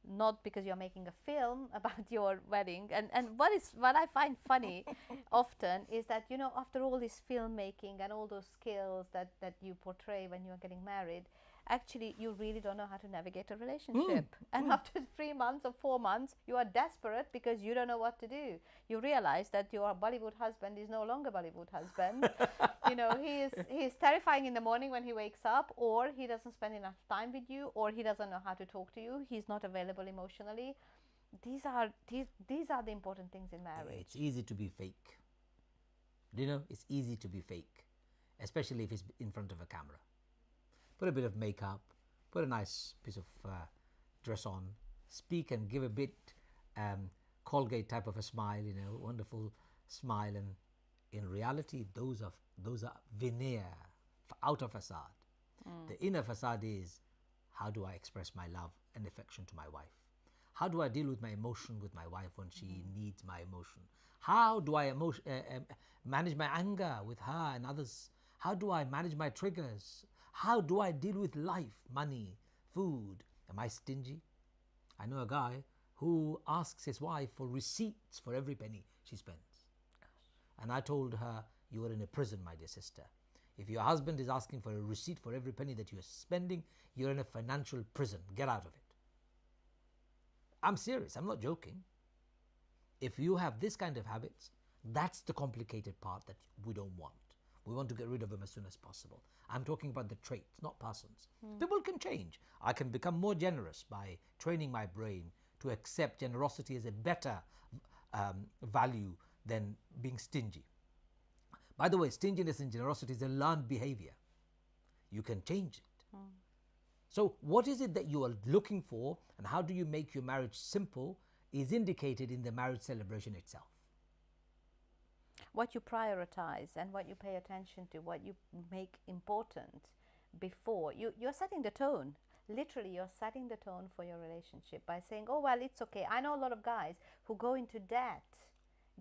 not because you're making a film about your wedding. And what I find funny often is that, you know, after all this filmmaking and all those skills that you portray when you're getting married, actually you really don't know how to navigate a relationship. And after 3 months or 4 months, you are desperate because you don't know what to do. You realize that your Bollywood husband is no longer Bollywood husband. You know, he is terrifying in the morning when he wakes up, or he doesn't spend enough time with you, or he doesn't know how to talk to you. He's not available emotionally. These are the important things in marriage. It's easy to be fake. Do you know? It's easy to be fake, especially if it's in front of a camera. Put a bit of makeup, put a nice piece of dress on, speak and give a bit Colgate type of a smile, you know, wonderful smile. And in reality, those are veneer, outer facade. The inner facade is, how do I express my love and affection to my wife? How do I deal with my emotion with my wife when she needs my emotion? How do I manage my anger with her and others? How do I manage my triggers? How do I deal with life, money, food? Am I stingy? I know a guy who asks his wife for receipts for every penny she spends. And I told her, you are in a prison, my dear sister. If your husband is asking for a receipt for every penny that you are spending, you're in a financial prison. Get out of it. I'm serious. I'm not joking. If you have this kind of habits, that's the complicated part that we don't want. We want to get rid of them as soon as possible. I'm talking about the traits, not persons. People can change. I can become more generous by training my brain to accept generosity as a better value than being stingy. By the way, stinginess and generosity is a learned behavior. You can change it. So what is it that you are looking for, and how do you make your marriage simple is indicated in the marriage celebration itself. What you prioritize and what you pay attention to, what you make important before. You're setting the tone. Literally, you're setting the tone for your relationship by saying, oh, well, it's okay. I know a lot of guys who go into debt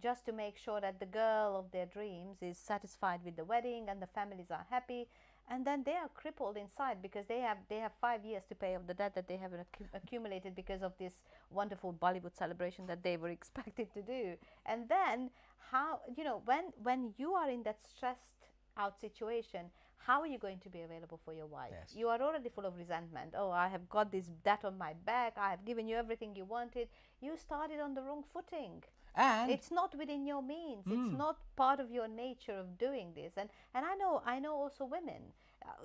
just to make sure that the girl of their dreams is satisfied with the wedding and the families are happy. And then they are crippled inside because they have 5 years to pay off the debt that they have accumulated because of this wonderful Bollywood celebration that they were expected to do. And then how, you know, when you are in that stressed out situation, how are you going to be available for your wife? Yes. You are already full of resentment. Oh, I have got this debt on my back. I have given you everything you wanted. You started on the wrong footing. And it's not within your means. It's not part of your nature of doing this. And I know also women.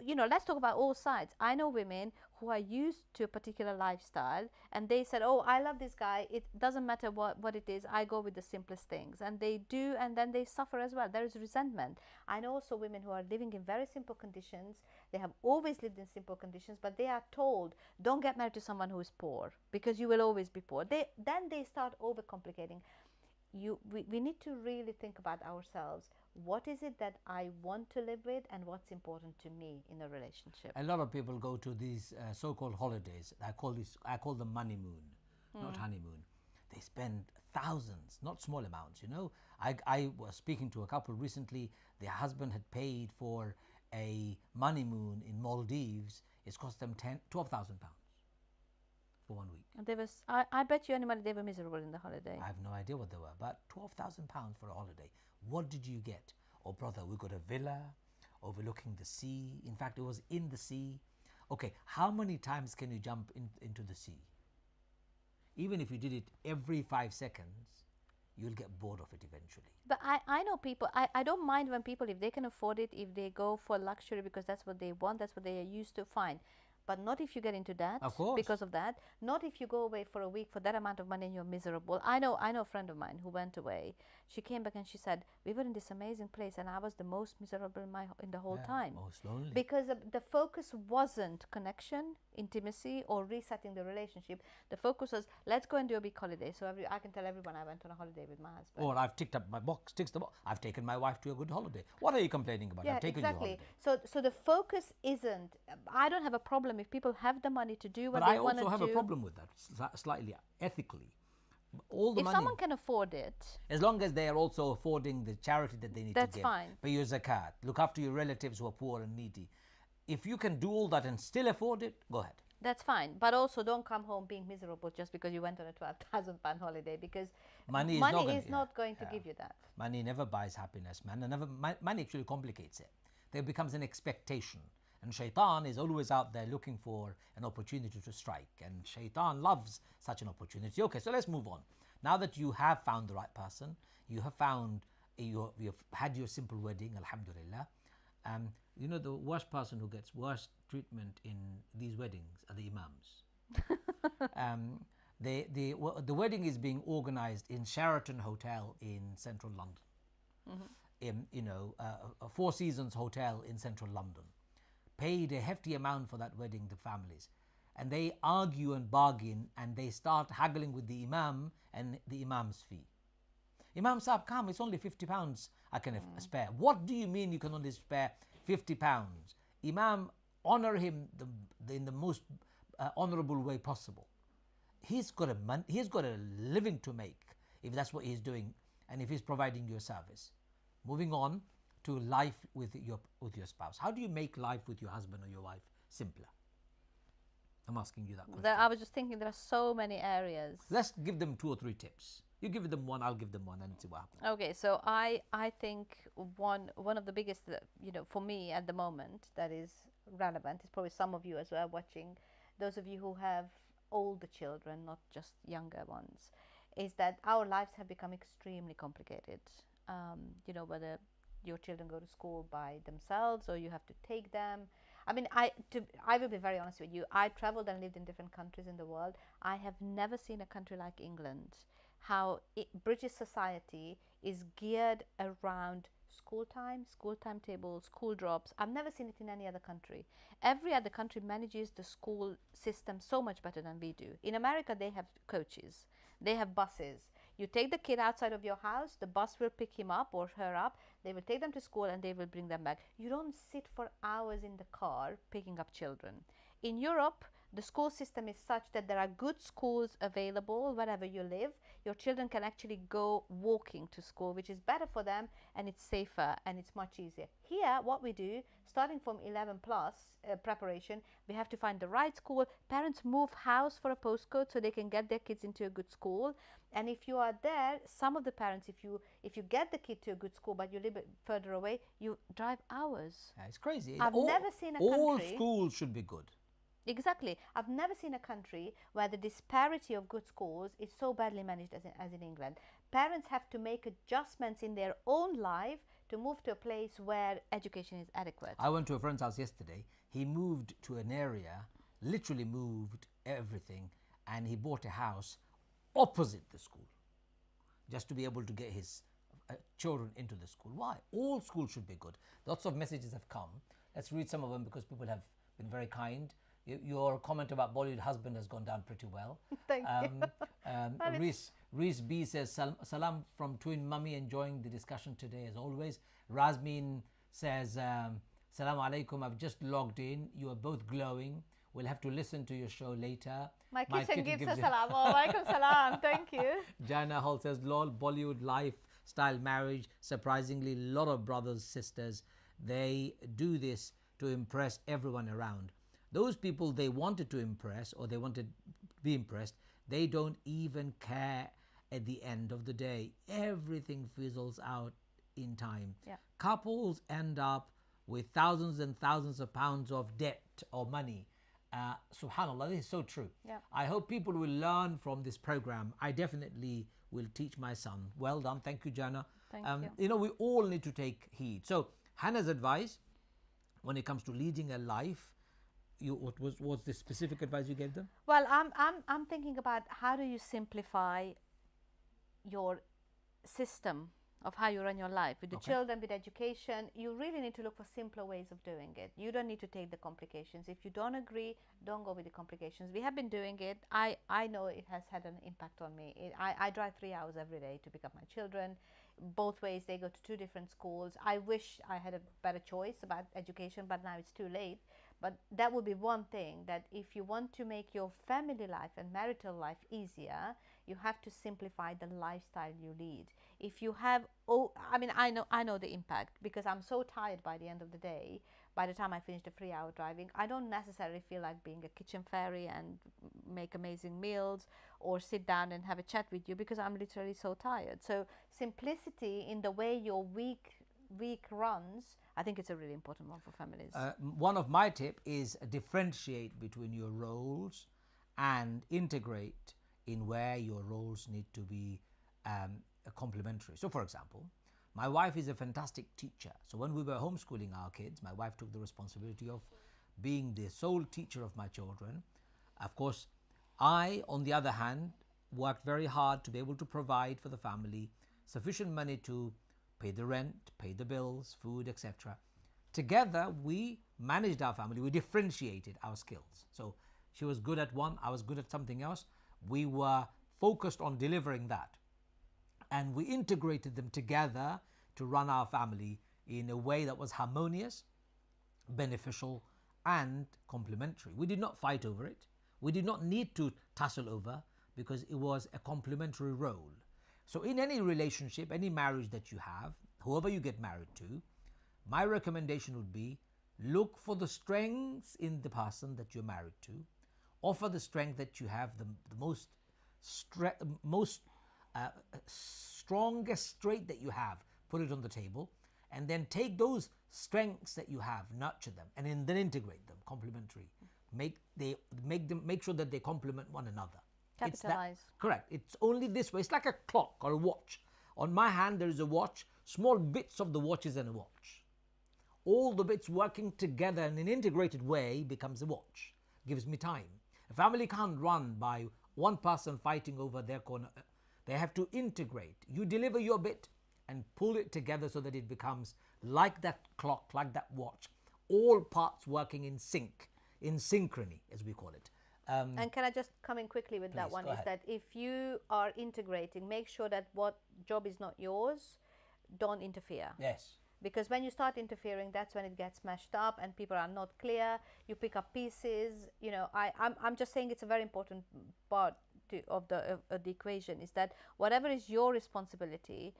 You know, let's talk about all sides. I know women who are used to a particular lifestyle, and they said, oh, I love this guy. It doesn't matter what it is. I go with the simplest things. And they do, and then they suffer as well. There is resentment. I know also women who are living in very simple conditions. They have always lived in simple conditions, but they are told, don't get married to someone who is poor because you will always be poor. Then they start overcomplicating. We need to really think about ourselves. What is it that I want to live with, and what's important to me in a relationship? a lot of people go to these so-called holidays. I call them honeymoon, not honeymoon. They spend thousands, not small amounts. You know, I was speaking to a couple recently. Their husband had paid for a honeymoon in Maldives. It's cost them 12,000 pounds for 1 week. And I bet you anybody they were miserable in the holiday. I have no idea what they were, but 12,000 pounds for a holiday. What did you get? Oh, brother, we got a villa overlooking the sea. In fact, it was in the sea. Okay, how many times can you jump into the sea? Even if you did it every 5 seconds, you'll get bored of it eventually. But I know people, I don't mind when people, if they can afford it, if they go for luxury because that's what they want, that's what they are used to, fine. but not if you get into debt Of course. because of that. Not if you go away for a week for that amount of money and you're miserable. I know a friend of mine who went away. She came back and she said, we were in this amazing place and I was the most miserable in the whole time. Most lonely. Because the focus wasn't connection, intimacy, or resetting the relationship. The focus was, let's go and do a big holiday. So I can tell everyone I went on a holiday with my husband. Or I've ticked up my box, ticks the box. I've taken my wife to a good holiday. What are you complaining about? Yeah, I've taken exactly. you a holiday. So the focus isn't, I don't have a problem if people have the money to do what But they I want to do. also have a problem with that, slightly ethically. All the If money, someone can afford it, as long as they are also affording the charity that they need That's to give. fine. Pay your zakat, look after your relatives who are poor and needy. If you can do all that and still afford it, go ahead. that's fine. But also don't come home being miserable just because you went on a £12,000 holiday, because Money is not going to give you that. Money never buys happiness, man. Money actually complicates it. There becomes an expectation. And shaitan is always out there looking for an opportunity to strike. And shaitan loves such an opportunity. Okay, so let's move on. Now that you have found the right person, you have had your simple wedding, alhamdulillah. You know, the worst person who gets worst treatment in these weddings are the imams. The wedding is being organized in Sheraton Hotel in central London. In a Four Seasons hotel in central London. Paid a hefty amount for that wedding, the families. And they argue and bargain and they start haggling with the imam and the imam's fee. Imam Saab, come, it's only £50 I can spare. What do you mean you can only spare £50? Imam, honor him in the most honorable way possible. He's got a living to make if that's what he's doing and if he's providing you a service. Moving on to life with your spouse. How do you make life with your husband or your wife simpler? I'm asking you that question. I was just thinking there are so many areas. Let's give them 2 or 3 tips. You give them one, I'll give them one, and see what happens. Okay, so I think one of the biggest, for me at the moment that is relevant is probably some of you as well watching, those of you who have older children, not just younger ones, is that our lives have become extremely complicated. Whether your children go to school by themselves or you have to take them. I mean, I will be very honest with you. I traveled and lived in different countries in the world. I have never seen a country like England. How British society is geared around school timetables, school drops. I've never seen it in any other country. Every other country manages the school system so much better than we do. In America, they have coaches. They have buses. You take the kid outside of your house, the bus will pick him up or her up, they will take them to school and they will bring them back. You don't sit for hours in the car picking up children. In Europe, the school system is such that there are good schools available wherever you live. Your children can actually go walking to school, which is better for them and it's safer and it's much easier. Here, what we do, starting from 11 plus preparation, we have to find the right school. Parents move house for a postcode so they can get their kids into a good school. And if you are there, some of the parents, if you get the kid to a good school but you live further away, you drive hours. Yeah, it's crazy. I've never seen a country. All schools should be good. Exactly. I've never seen a country where the disparity of good schools is so badly managed as in England. Parents have to make adjustments in their own life to move to a place where education is adequate. I went to a friend's house yesterday. He moved to an area, literally moved everything, and he bought a house opposite the school just to be able to get his children into the school. Why? All schools should be good. Lots of messages have come. Let's read some of them because people have been very kind. Your comment about Bollywood husband has gone down pretty well. Thank you. Reese B says, Salam from Twin Mummy, enjoying the discussion today as always. Razmin says, Salam alaikum, I've just logged in. You are both glowing. We'll have to listen to your show later. My kitchen gives a salam. Oh, walaikum salam. Thank you. Jana Hall says, lol, Bollywood lifestyle marriage. Surprisingly, a lot of brothers, sisters, they do this to impress everyone around. Those people they wanted to impress or they wanted to be impressed, they don't even care at the end of the day. Everything fizzles out in time. Yeah. Couples end up with thousands and thousands of pounds of debt or money. Subhanallah, this is so true. Yeah. I hope people will learn from this program. I definitely will teach my son. Well done. Thank you, Jana. Thank you. We all need to take heed. So Hannah's advice when it comes to leading a life, what's the specific advice you gave them? Well, I'm thinking about how do you simplify your system of how you run your life with the children, with education. You really need to look for simpler ways of doing it. You don't need to take the complications. If you don't agree, don't go with the complications. We have been doing it. I know it has had an impact on me. I drive 3 hours every day to pick up my children. Both ways, they go to 2 different schools. I wish I had a better choice about education, but now it's too late. But that would be one thing, that if you want to make your family life and marital life easier, you have to simplify the lifestyle you lead. If you have, I know the impact, because I'm so tired by the end of the day. By the time I finish the 3-hour driving, I don't necessarily feel like being a kitchen fairy and make amazing meals or sit down and have a chat with you, because I'm literally so tired. So simplicity in the way your week runs, I think it's a really important one for families. One of my tip is differentiate between your roles and integrate in where your roles need to be complementary. So, for example, my wife is a fantastic teacher. So when we were homeschooling our kids, my wife took the responsibility of being the sole teacher of my children. Of course, I, on the other hand, worked very hard to be able to provide for the family sufficient money to pay the rent, pay the bills, food, etc. Together, we managed our family. We differentiated our skills. So she was good at one, I was good at something else. We were focused on delivering that. And we integrated them together to run our family in a way that was harmonious, beneficial, and complementary. We did not fight over it. We did not need to tussle over, because it was a complementary role. So in any relationship, any marriage that you have, whoever you get married to, my recommendation would be look for the strengths in the person that you're married to, offer the strength that you have, the strongest trait that you have, put it on the table, and then take those strengths that you have, nurture them, and then integrate them, complementary. Make sure that they complement one another. Capitalize. Correct. It's only this way. It's like a clock or a watch. On my hand, there is a watch. Small bits of the watch is in a watch. All the bits working together in an integrated way becomes a watch. Gives me time. A family can't run by one person fighting over their corner. They have to integrate. You deliver your bit and pull it together so that it becomes like that clock, like that watch. All parts working in sync, in synchrony, as we call it. And can I just come in quickly with that one? Is that if you are integrating, make sure that what job is not yours, don't interfere. Yes. Because when you start interfering, that's when it gets smashed up and people are not clear. You pick up pieces. You know, I'm just saying it's a very important part of the equation, is that whatever is your responsibility,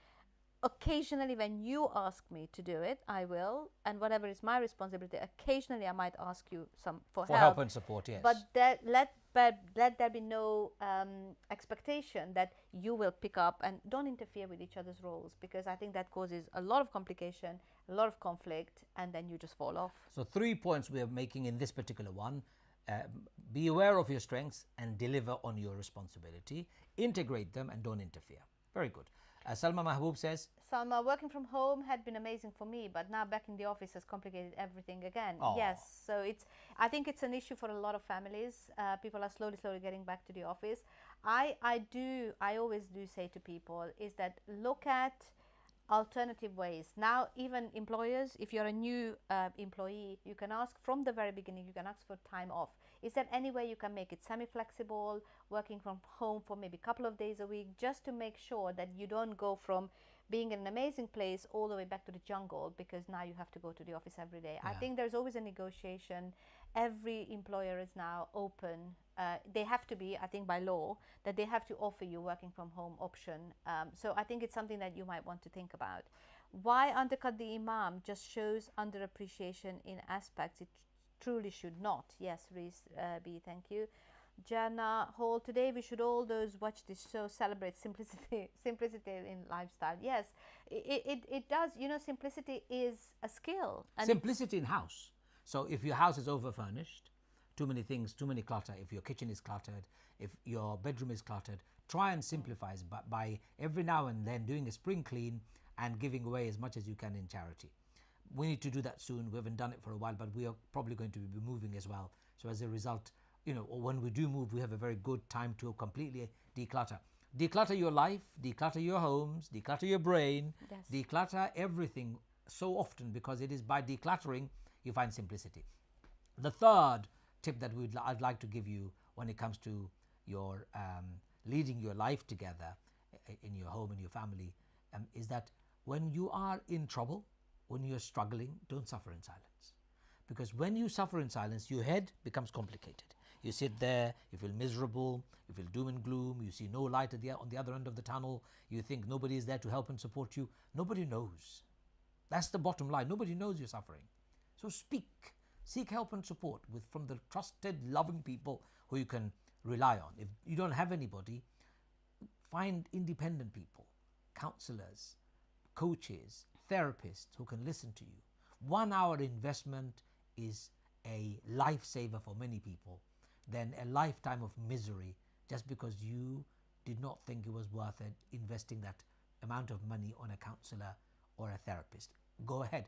occasionally when you ask me to do it, I will, and whatever is my responsibility, occasionally I might ask you for help and support. Yes, but let there be no expectation that you will pick up, and don't interfere with each other's roles, because I think that causes a lot of complication, a lot of conflict, and then you just fall off. So 3 points we are making in this particular one. Be aware of your strengths and deliver on your responsibility. Integrate them and don't interfere. Very good. Salma Mahboob says, Salma, working from home had been amazing for me, but now back in the office has complicated everything again. Aww. Yes, so I think it's an issue for a lot of families. People are slowly getting back to the office. I always do say to people is that look at alternative ways. Now, even employers, if you're a new employee, you can ask from the very beginning, you can ask for time off. Is there any way you can make it semi-flexible, working from home for maybe a couple of days a week, just to make sure that you don't go from being in an amazing place all the way back to the jungle, because now you have to go to the office every day. Yeah. I think there's always a negotiation. Every employer is now open. They have to be, I think by law, that they have to offer you working from home option. So I think it's something that you might want to think about. Why undercut the imam just shows underappreciation in aspects it truly should not. Yes, Reese B, thank you. Jana Hall, today we should all those watch this show celebrate simplicity in lifestyle. Yes, it does. You know, simplicity is a skill. And simplicity in house. So if your house is over-furnished, too many things, too many clutter, if your kitchen is cluttered, if your bedroom is cluttered, try and simplify by every now and then doing a spring clean and giving away as much as you can in charity. We need to do that soon. We haven't done it for a while, but we are probably going to be moving as well. So as a result, when we do move, we have a very good time to completely declutter. Declutter your life, declutter your homes, declutter your brain, Yes. declutter everything so often, because it is by decluttering you find simplicity. The third tip that I'd like to give you when it comes to your leading your life together in your home and your family is that when you are in trouble, when you're struggling, don't suffer in silence. Because when you suffer in silence, your head becomes complicated. You sit there, you feel miserable, you feel doom and gloom, you see no light on the other end of the tunnel, you think nobody is there to help and support you. Nobody knows. That's the bottom line. Nobody knows you're suffering. So speak, seek help and support from the trusted, loving people who you can rely on. If you don't have anybody, find independent people, counselors, coaches, therapists who can listen to you. 1 hour investment is a lifesaver for many people than a lifetime of misery just because you did not think it was worth it investing that amount of money on a counselor or a therapist. Go ahead.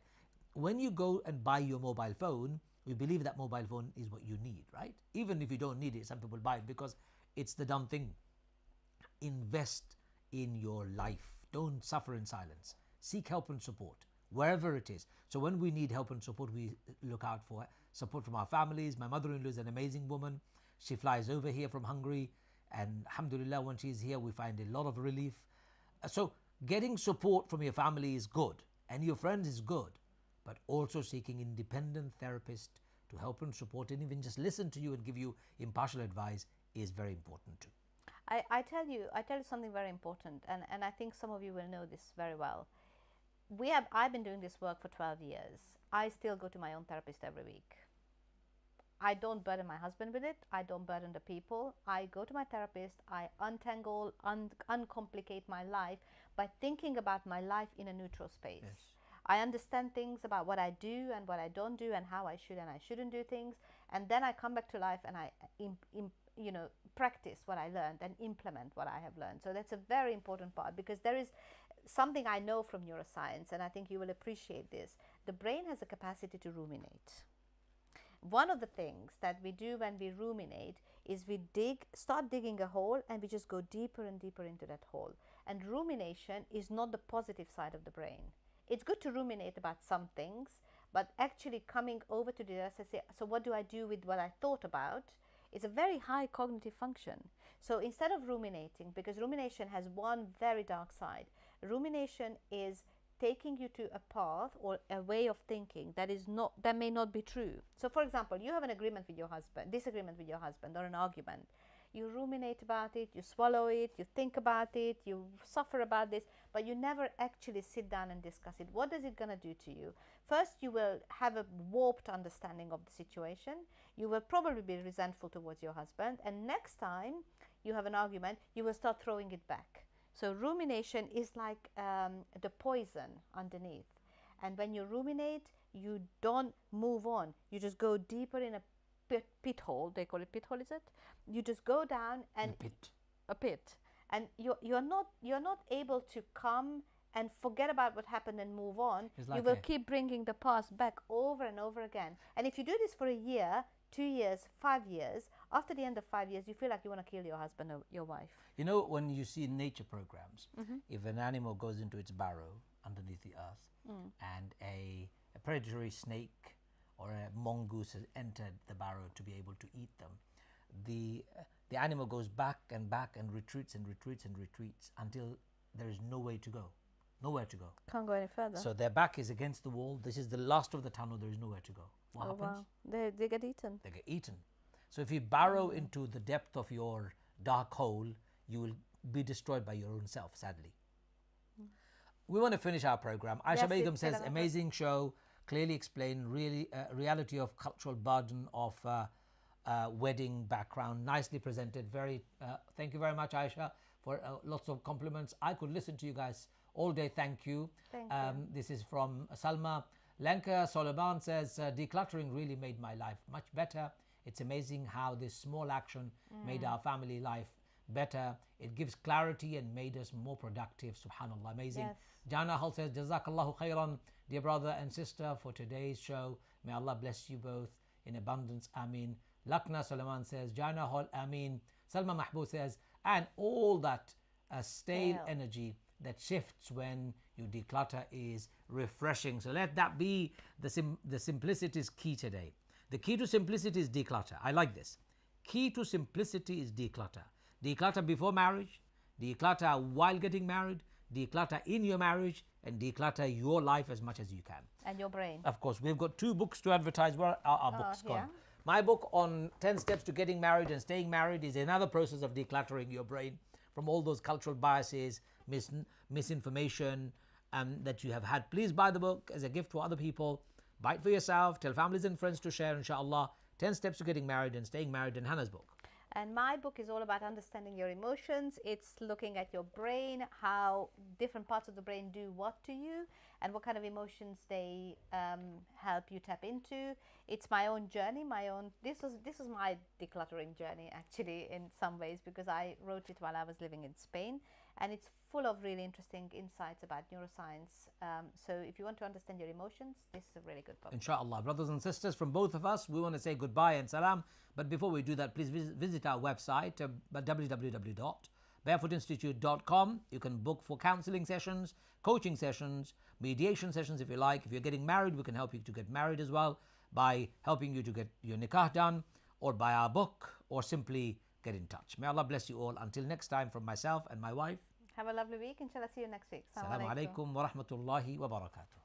When you go and buy your mobile phone, we believe that mobile phone is what you need, right? Even if you don't need it, some people buy it because it's the dumb thing. Invest in your life. Don't suffer in silence. Seek help and support wherever it is. So when we need help and support, we look out for support from our families. My mother-in-law is an amazing woman. She flies over here from Hungary, and alhamdulillah, when she's here, we find a lot of relief. So getting support from your family is good, and your friends is good, but also seeking independent therapist to help and support, and even just listen to you and give you impartial advice is very important too. I tell you something very important, and I think some of you will know this very well. I've been doing this work for 12 years. I still go to my own therapist every week. I don't burden my husband with it. I don't burden the people. I go to my therapist. I untangle, uncomplicate my life by thinking about my life in a neutral space. Yes. I understand things about what I do and what I don't do and how I should and I shouldn't do things. And then I come back to life and I practice what I learned and implement what I have learned. So that's a very important part, because there is something I know from neuroscience, and I think you will appreciate this. The brain has a capacity to ruminate. One of the things that we do when we ruminate is we start digging a hole, and we just go deeper and deeper into that hole. And rumination is not the positive side of the brain. It's good to ruminate about some things, but actually coming over to the other side, so what do I do with what I thought about? It's a very high cognitive function. So instead of ruminating, because rumination has one very dark side, rumination is taking you to a path or a way of thinking that may not be true. So for example, you have an agreement with your husband, disagreement with your husband, or an argument. You ruminate about it, you swallow it, you think about it, you suffer about this, but you never actually sit down and discuss it. What is it going to do to you? First, you will have a warped understanding of the situation. You will probably be resentful towards your husband, and next time you have an argument, you will start throwing it back. So rumination is like the poison underneath. And when you ruminate, you don't move on. You just go deeper in a pit hole. They call it pit hole, is it? You just go down and a pit. And you're not able to come and forget about what happened and move on. You will keep bringing the past back over and over again. And if you do this for a year, 2 years, 5 years, after the end of 5 years, you feel like you want to kill your husband or your wife. You know, when you see nature programs, if an animal goes into its burrow underneath the earth and a predatory snake or a mongoose has entered the burrow to be able to eat them, the animal goes back and back and retreats and retreats and retreats until there is no way to go. Nowhere to go. Can't go any further. So their back is against the wall. This is the last of the tunnel. There is nowhere to go. What happens? Wow. They get eaten. They get eaten. So if you burrow into the depth of your dark hole, you will be destroyed by your own self, sadly. We want to finish our program. Aisha Begum says, amazing show, clearly explained reality of cultural burden of wedding background, nicely presented. Thank you very much, Aisha, for lots of compliments. I could listen to you guys all day. Thank you. Thank you. This is from Salma. Lenka Soliman says, decluttering really made my life much better. It's amazing how this small action made our family life better. It gives clarity and made us more productive. Subhanallah, amazing. Yes. Jana Hall says, Jazakallahu khairan, dear brother and sister, for today's show. May Allah bless you both in abundance. Ameen. Lakna Sulaiman says, Jana Hol Amin. Salma Mahbub says, and all that stale energy that shifts when you declutter is refreshing. So let that be the simplicity is key today. The key to simplicity is declutter. I like this. Key to simplicity is declutter. Declutter before marriage, declutter while getting married, declutter in your marriage, and declutter your life as much as you can. And your brain. Of course, we've got 2 books to advertise. Where are our books gone? Yeah. My book on 10 steps to getting married and staying married is another process of decluttering your brain from all those cultural biases, misinformation that you have had. Please buy the book as a gift for other people. Buy it for yourself. Tell families and friends to share, inshallah. 10 steps to getting married and staying married, and Hannah's book. And my book is all about understanding your emotions. It's looking at your brain, how different parts of the brain do what to you, and what kind of emotions they help you tap into. It's my own journey, this is my decluttering journey actually, in some ways, because I wrote it while I was living in Spain, and it's full of really interesting insights about neuroscience. So if you want to understand your emotions, this is a really good book. Inshallah. Brothers and sisters, from both of us, we want to say goodbye and salam. But before we do that, please visit our website, www.barefootinstitute.com. You can book for counseling sessions, coaching sessions, mediation sessions if you like. If you're getting married, we can help you to get married as well by helping you to get your nikah done, or buy our book, or simply get in touch. May Allah bless you all. Until next time, from myself and my wife. Have a lovely week. Inshallah, see you next week. Assalamu alaikum wa rahmatullahi wa barakatuh.